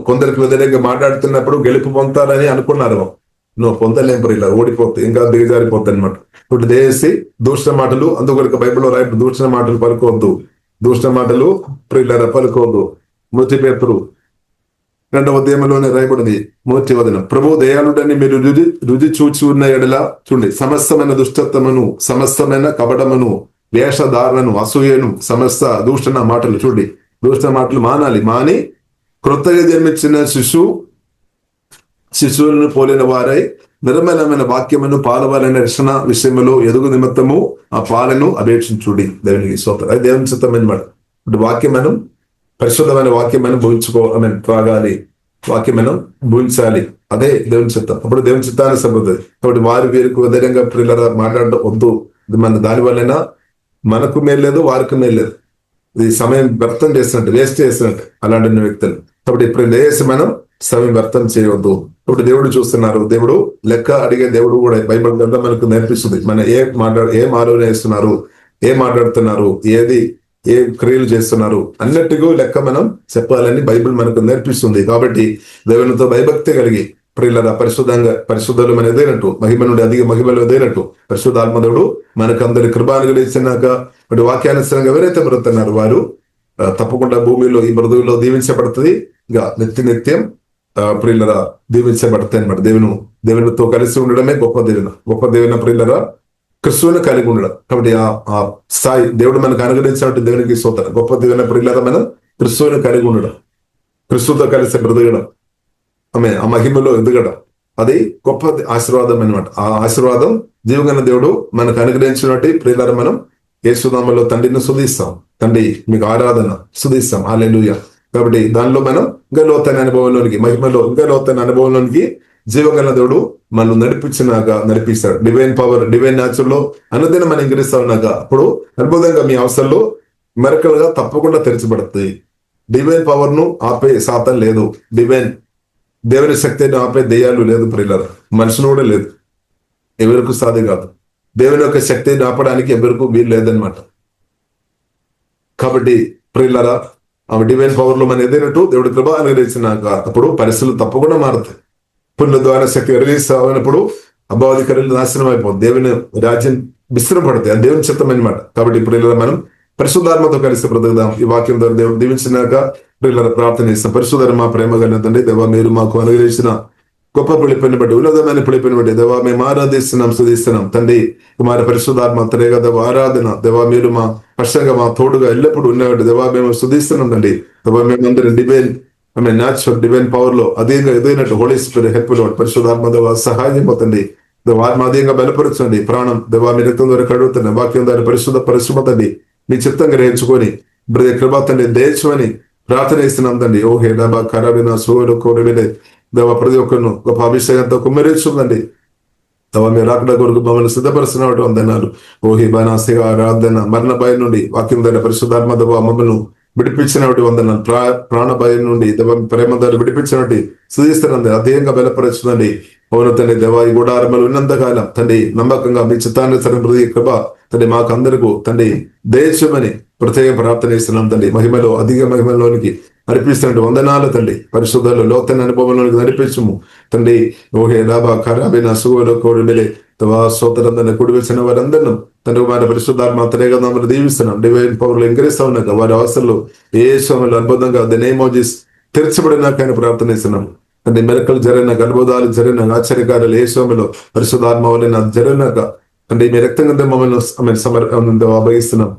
కొందరికి వ్యతిరేకంగా మాట్లాడుతున్నప్పుడు గెలుపు పొందుతారని అనుకున్నారు. నువ్వు పొందలేం ప్రియుల, ఓడిపోతే ఇంకా దిగజారిపోతాయి అనమాట. ఇప్పుడు దూషణ మాటలు, అందుకొరకు బైబిల్లో రాయబడి దూషణ మాటలు పలుకోవద్దు. దూషణ మాటలు ప్రియుల పలుకోవద్దు. మొదటి పేతురు 2వ అధ్యాయంలోనే రాయబడింది 1వ వచనం. ప్రభు దయాళుడని మీరు రుచి చూచి ఉన్న ఎడల చూడండి, సమస్తమైన దుష్టత్వమును, సమస్తమైన కపటమును, వేషధారణను, అసూయను, సమస్త దూషణ మాటలు చూడండి, దూషణ మాటలు మాని క్రొత్తగా జన్మించిన శిశువులను పోలిన వారై నిర్మలమైన వాక్యమును పాలవాలైన రక్షణ విషయంలో ఎదుగు నిమిత్తము ఆ పాలను అపేక్షించుడి. దేవునికి స్తోత్రం. అది దేవుని చిత్తం అనమాట. ఇప్పుడు వాక్యమనం పరిశుద్ధమైన వాక్యమనం త్రాగాలి, వాక్యమనం భూమించాలి. అదే దేవుని చిత్తం. అప్పుడు దేవుని చిత్తాన్ని సరిపోతుంది. కాబట్టి వారి వీరికి వ్యతిరేకంగా పిల్లల మాట్లాడడం వద్దు. మన దాని వల్లైనా మనకు మేల్లేదు, వారికి మేల్లేదు. ఇది సమయం వ్యర్థం చేస్తున్నట్టు, వేస్ట్ చేస్తున్నట్టు అలాంటి వ్యక్తులు. కాబట్టి ఇప్పుడు మనం సమయం వ్యర్థం చేయవద్దు. ఇప్పుడు దేవుడు చూస్తున్నారు. దేవుడు లెక్క అడిగే దేవుడు కూడా బైబిల్ గ్రంథం మనకు నేర్పిస్తుంది. మన ఏం ఆలోచన చేస్తున్నారు, ఏం మాట్లాడుతున్నారు, ఏ క్రియలు చేస్తున్నారు అన్నట్టుగా లెక్క మనం చెప్పాలని బైబిల్ మనకు నేర్పిస్తుంది. కాబట్టి దేవునితో భయభక్తి కలిగి ప్రియులరా పరిశుద్ధులు మన ఎదైనట్టు, మహిమ నుండి అధిక మహిమలు ఎదైనట్టు పరిశుద్ధాత్మదేవుడు మనకు అందరి కృపాను ఇచ్చినాక వాక్యానుసరంగా ఎవరైతే బ్రతున్నారు వారు తప్పకుండా భూమిలో ఈ బ్రతుకులో దీవించబడుతుంది. ఇంకా నిత్యం ప్రియులరా దీవించబడతాయి అనమాట. దేవునితో కలిసి ఉండడమే గొప్ప దీవెన ప్రియులరా క్రిస్తువుని కలిగి ఉండడం. కాబట్టి ఆ స్థాయి దేవుడు మనకు అనుగ్రహించినట్టు దేవునికి స్తోత్రం. గొప్ప దీవెన ప్రియులరా మనం క్రిస్తువుని కలిగి ఉండడం, క్రిస్తువుతో కలిసి బ్రతకడం, ఆ మహిమలో ఎదగడం, అది గొప్ప ఆశీర్వాదం అనమాట. ఆ ఆశీర్వాదం జీవగల దేవుడు మనకు అనుగ్రహించినట్టు ప్రియులరా మనం యేసునామములో తండ్రిని స్తుతిస్తాం. తండ్రి మీకు ఆరాధన స్తుతిస్తాం. హల్లెలూయా. కాబట్టి దానిలో మనం ఇంకా లోతైన అనుభవంలోనికి, మహిమలో ఇంకా లోతైన అనుభవంలోనికి జీవగల దేవుడు మనం నడిపిస్తాడు. డివైన్ పవర్, డివైన్ న్యాచురల్ లో అనుదినం మనం ఇంకరిస్తా ఉన్నాక అప్పుడు అద్భుతంగా మీ అవసరంలో మెరకలుగా తప్పకుండా తెరచబడుతుంది. డివైన్ పవర్ ను ఆపే శాతం లేదు. దేవుని శక్తిని ఆపే దెయ్యాలు లేదు ప్రియులారా, మనుషులు కూడా లేదు, ఎవరికి సాధ్యం కాదు. దేవుని యొక్క శక్తిని ఆపడానికి ఎవరికి వీలు లేదనమాట. కాబట్టి ప్రియులారా ఆ డివైన్ పవర్ లో మనం ఎదిగినట్టు దేవుడి కృప అనుగ్రహించినాక అప్పుడు పరిస్థితులు తప్పకుండా మారుతాయి. పుణ్య ద్వారా శక్తి రిలీజ్ అయినప్పుడు అభావధికారులు నాశనం అయిపోతుంది, దేవుని రాజ్యం విస్తృతపడుతుంది. అది దేవుని చిత్తం అనమాట. కాబట్టి ప్రియులారా మనం పరిశుద్ధాత్మతో కలిసి బ్రతుకుదాం. ఈ వాక్యం ద్వారా దేవుడు దీవించినాక ప్రియులారా ప్రార్థన చేస్తాం. పరిశుద్ధాత్మ మా ప్రేమ కలిగినండి దేవా, మీరు మాకు అనుగ్రహించిన గొప్ప పిలిపిని బట్టి, ఉన్నతమైన పిలిపిని బట్టి దేవా మేము ఆరాధిస్తున్నాం, స్తుతిస్తున్నాం. తండ్రి కుమార పరిశుద్ధాత్మ తరేగా దేవ ఆరాధన దేవా, మీరు మా పక్షంగా మా తోడుగా ఎల్లప్పుడూ ఉన్నవాటి దేవా మేము స్తుతిస్తున్నాం. తండ్రి దేవా మేమందరం డివైన్ పవర్ లో అధీనంగా ఎదిగినట్టు హోలీ స్పిరిట్ హెల్ప్ లో పరిశుద్ధాత్మ దేవ సహాయం పొందండి. ఆత్మాధీయంగా బలపరచండి. ప్రాణం దేవా మీ రక్తం ద్వారా కడుగుతున్న వాక్యం ద్వారా పరిశుభ్రతండి మీ చిత్తం గ్రహించుకొని కృపా తండ్రి దేశమని ప్రార్థన ఇస్తున్నాం. తండ్రి ఓ హే డబా ఖరాబిన సోడు కోరబిడే దేవ ప్రతి ఒక్కరిను గొప్ప అభిషేకంతో కుమ్మరించుందండి. దేవా మీరు రాకడ కొరకు మమ్మల్ని సిద్ధపరుస్తున్నట్టు వందనాలు. ఓహి బానాసిగా ఆరాధన మరణ భయం నుండి వాక్యం ద్వారా పరిశుద్ధాత్మ దేవ మమ్మల్ని విడిపించినట్టు వందనాలు. ప్రాణ భయం నుండి దేవ ప్రేమ ద్వారా విడిపించినట్టు సుధిస్తున్నది అధేయంగా బలపరచుందండి. అవును తండ్రి దేవా ఈ గుడారములు ఉన్నంతకాలం తండ్రి నమ్మకంగా మీ చిత్తానుసరణ కృప తండ్రి మాకు అందరికీ తండ్రి దేశమని ప్రత్యేక ప్రార్థన చేస్తున్నాం. తండ్రి మహిమలో అధిక మహిమలోనికి నడిపిస్తున్నట్టు వందనాలు తండ్రి. పరిశుద్ధులు లోతైన అనుభవంలోనికి నడిపించము తండ్రి. ఓహే లాభా ఖరాబిన సుగోలు కోడిబెలే దేవా సోదరందరిని కుడి వచ్చిన వారందరినీ తండ్రి వారి పరిశుద్ధాత్మ తరేగా మమ్మల్ని దీవిస్తున్నాం. డివైన్ పవర్ లో ఎంకరిస్తా ఉన్నాక వారి అవసరంలో ఏ సమయంలో అద్భుతంగా ద నేమ్ ఆఫ్ జీసస్ తెరచబడినాక ప్రార్థన చేస్తున్నాం. తండ్రి మెరకలు జరిగిన అద్భుతాలు జరిగిన ఆశ్చర్యకార్యాలు ఏ సమయంలో పరిశుద్ధాత్మ వలన జరిగినాక తండ్రి మీ రక్తం కింద మమ్మల్ని అభగిస్తున్నాం.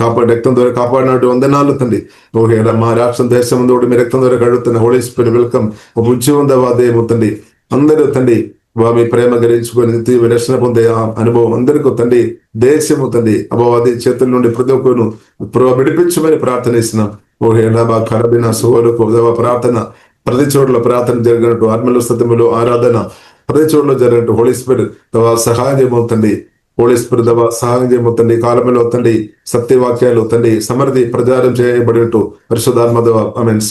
కాపాడు రక్తం ద్వారా కాపాడినట్టు వందనాలు తండ్రి. ఓహే మా రాష్ట్రం దేశం తోడు మీ రక్తం ద్వారా కడుగుతున్న హోలీ స్పిరిట్ వెల్కమ్ ఉద్యోగం దేవదేమో తండ్రి. అందరూ తండ్రి మీ ప్రేమ గ్రహించుకొని రక్షణ పొందే అనుభవం అందరికీ తండ్రి దేశము తండ్రి అభవాది చేతుల నుండి ప్రతి ఒక్కరు విడిపించమని ప్రార్థన ఇస్తున్నాం. ఓహే లాభా ఖరబిన సువరకు ప్రార్థన ప్రతి చోట్ల ప్రార్థన జరిగినట్టు ఆత్మలో సత్యములో ఆరాధన ప్రతి చోట్ల జరిగినట్టు హోలీ స్పిరిట్ సహాయం చేయబోతుంది. హోలీ స్పిరిట్ సహాయం చేయబోతుంది. కాలంలో తండ్రి సత్యవాక్యాలు తండ్రి సమృద్ధి ప్రచారం చేయబడినట్టు పరిశుద్ధాత్మ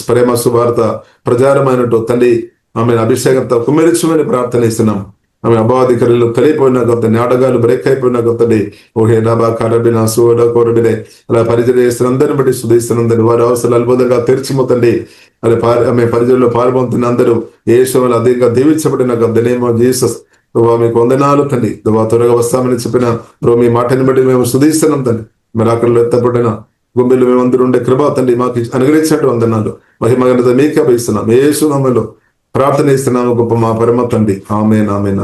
ప్రేమ సువార్త ప్రచారమైనట్టు తండ్రి అభిషేకంతో కుమ్మరించమని ప్రార్థన ఇస్తున్నాం. అభాధికారులు కలిగిపోయిన గొప్పని ఆటగాలు బ్రేక్ అయిపోయిన గొప్పని ఓహే డబా కరబిన సోడ కోరబినే అలా పరిచయం చేస్తున్న అందరిని బట్టి సుధిస్తున్నందని వారి అవసరాలు అద్భుతంగా తెరిచిపోతండి. అలా పరిచయంలో పాల్పొందుతున్న అందరూ ఏ సమయంలో అధికంగా దీవించబడిన గొప్పనేమో జీసస్ మీకు వందనాలు తండ్రి. త్వరగా వస్తామని చెప్పిన మీ మాటని బట్టి మేము సుధిస్తున్నాం తండ్రి. మరి అక్కడ ఎత్తపడిన గుండెలు మేమందరూ ఉండే కృప తండ్రి మాకు అనుగ్రహించినట్టు వందనాలు. మహిమగనత మీకే అభిస్తున్నాం. యేసు నామములో ప్రార్థన ఇస్తున్నాము గొప్ప మా పరమ తండ్రి. ఆమేన్ ఆమేన్.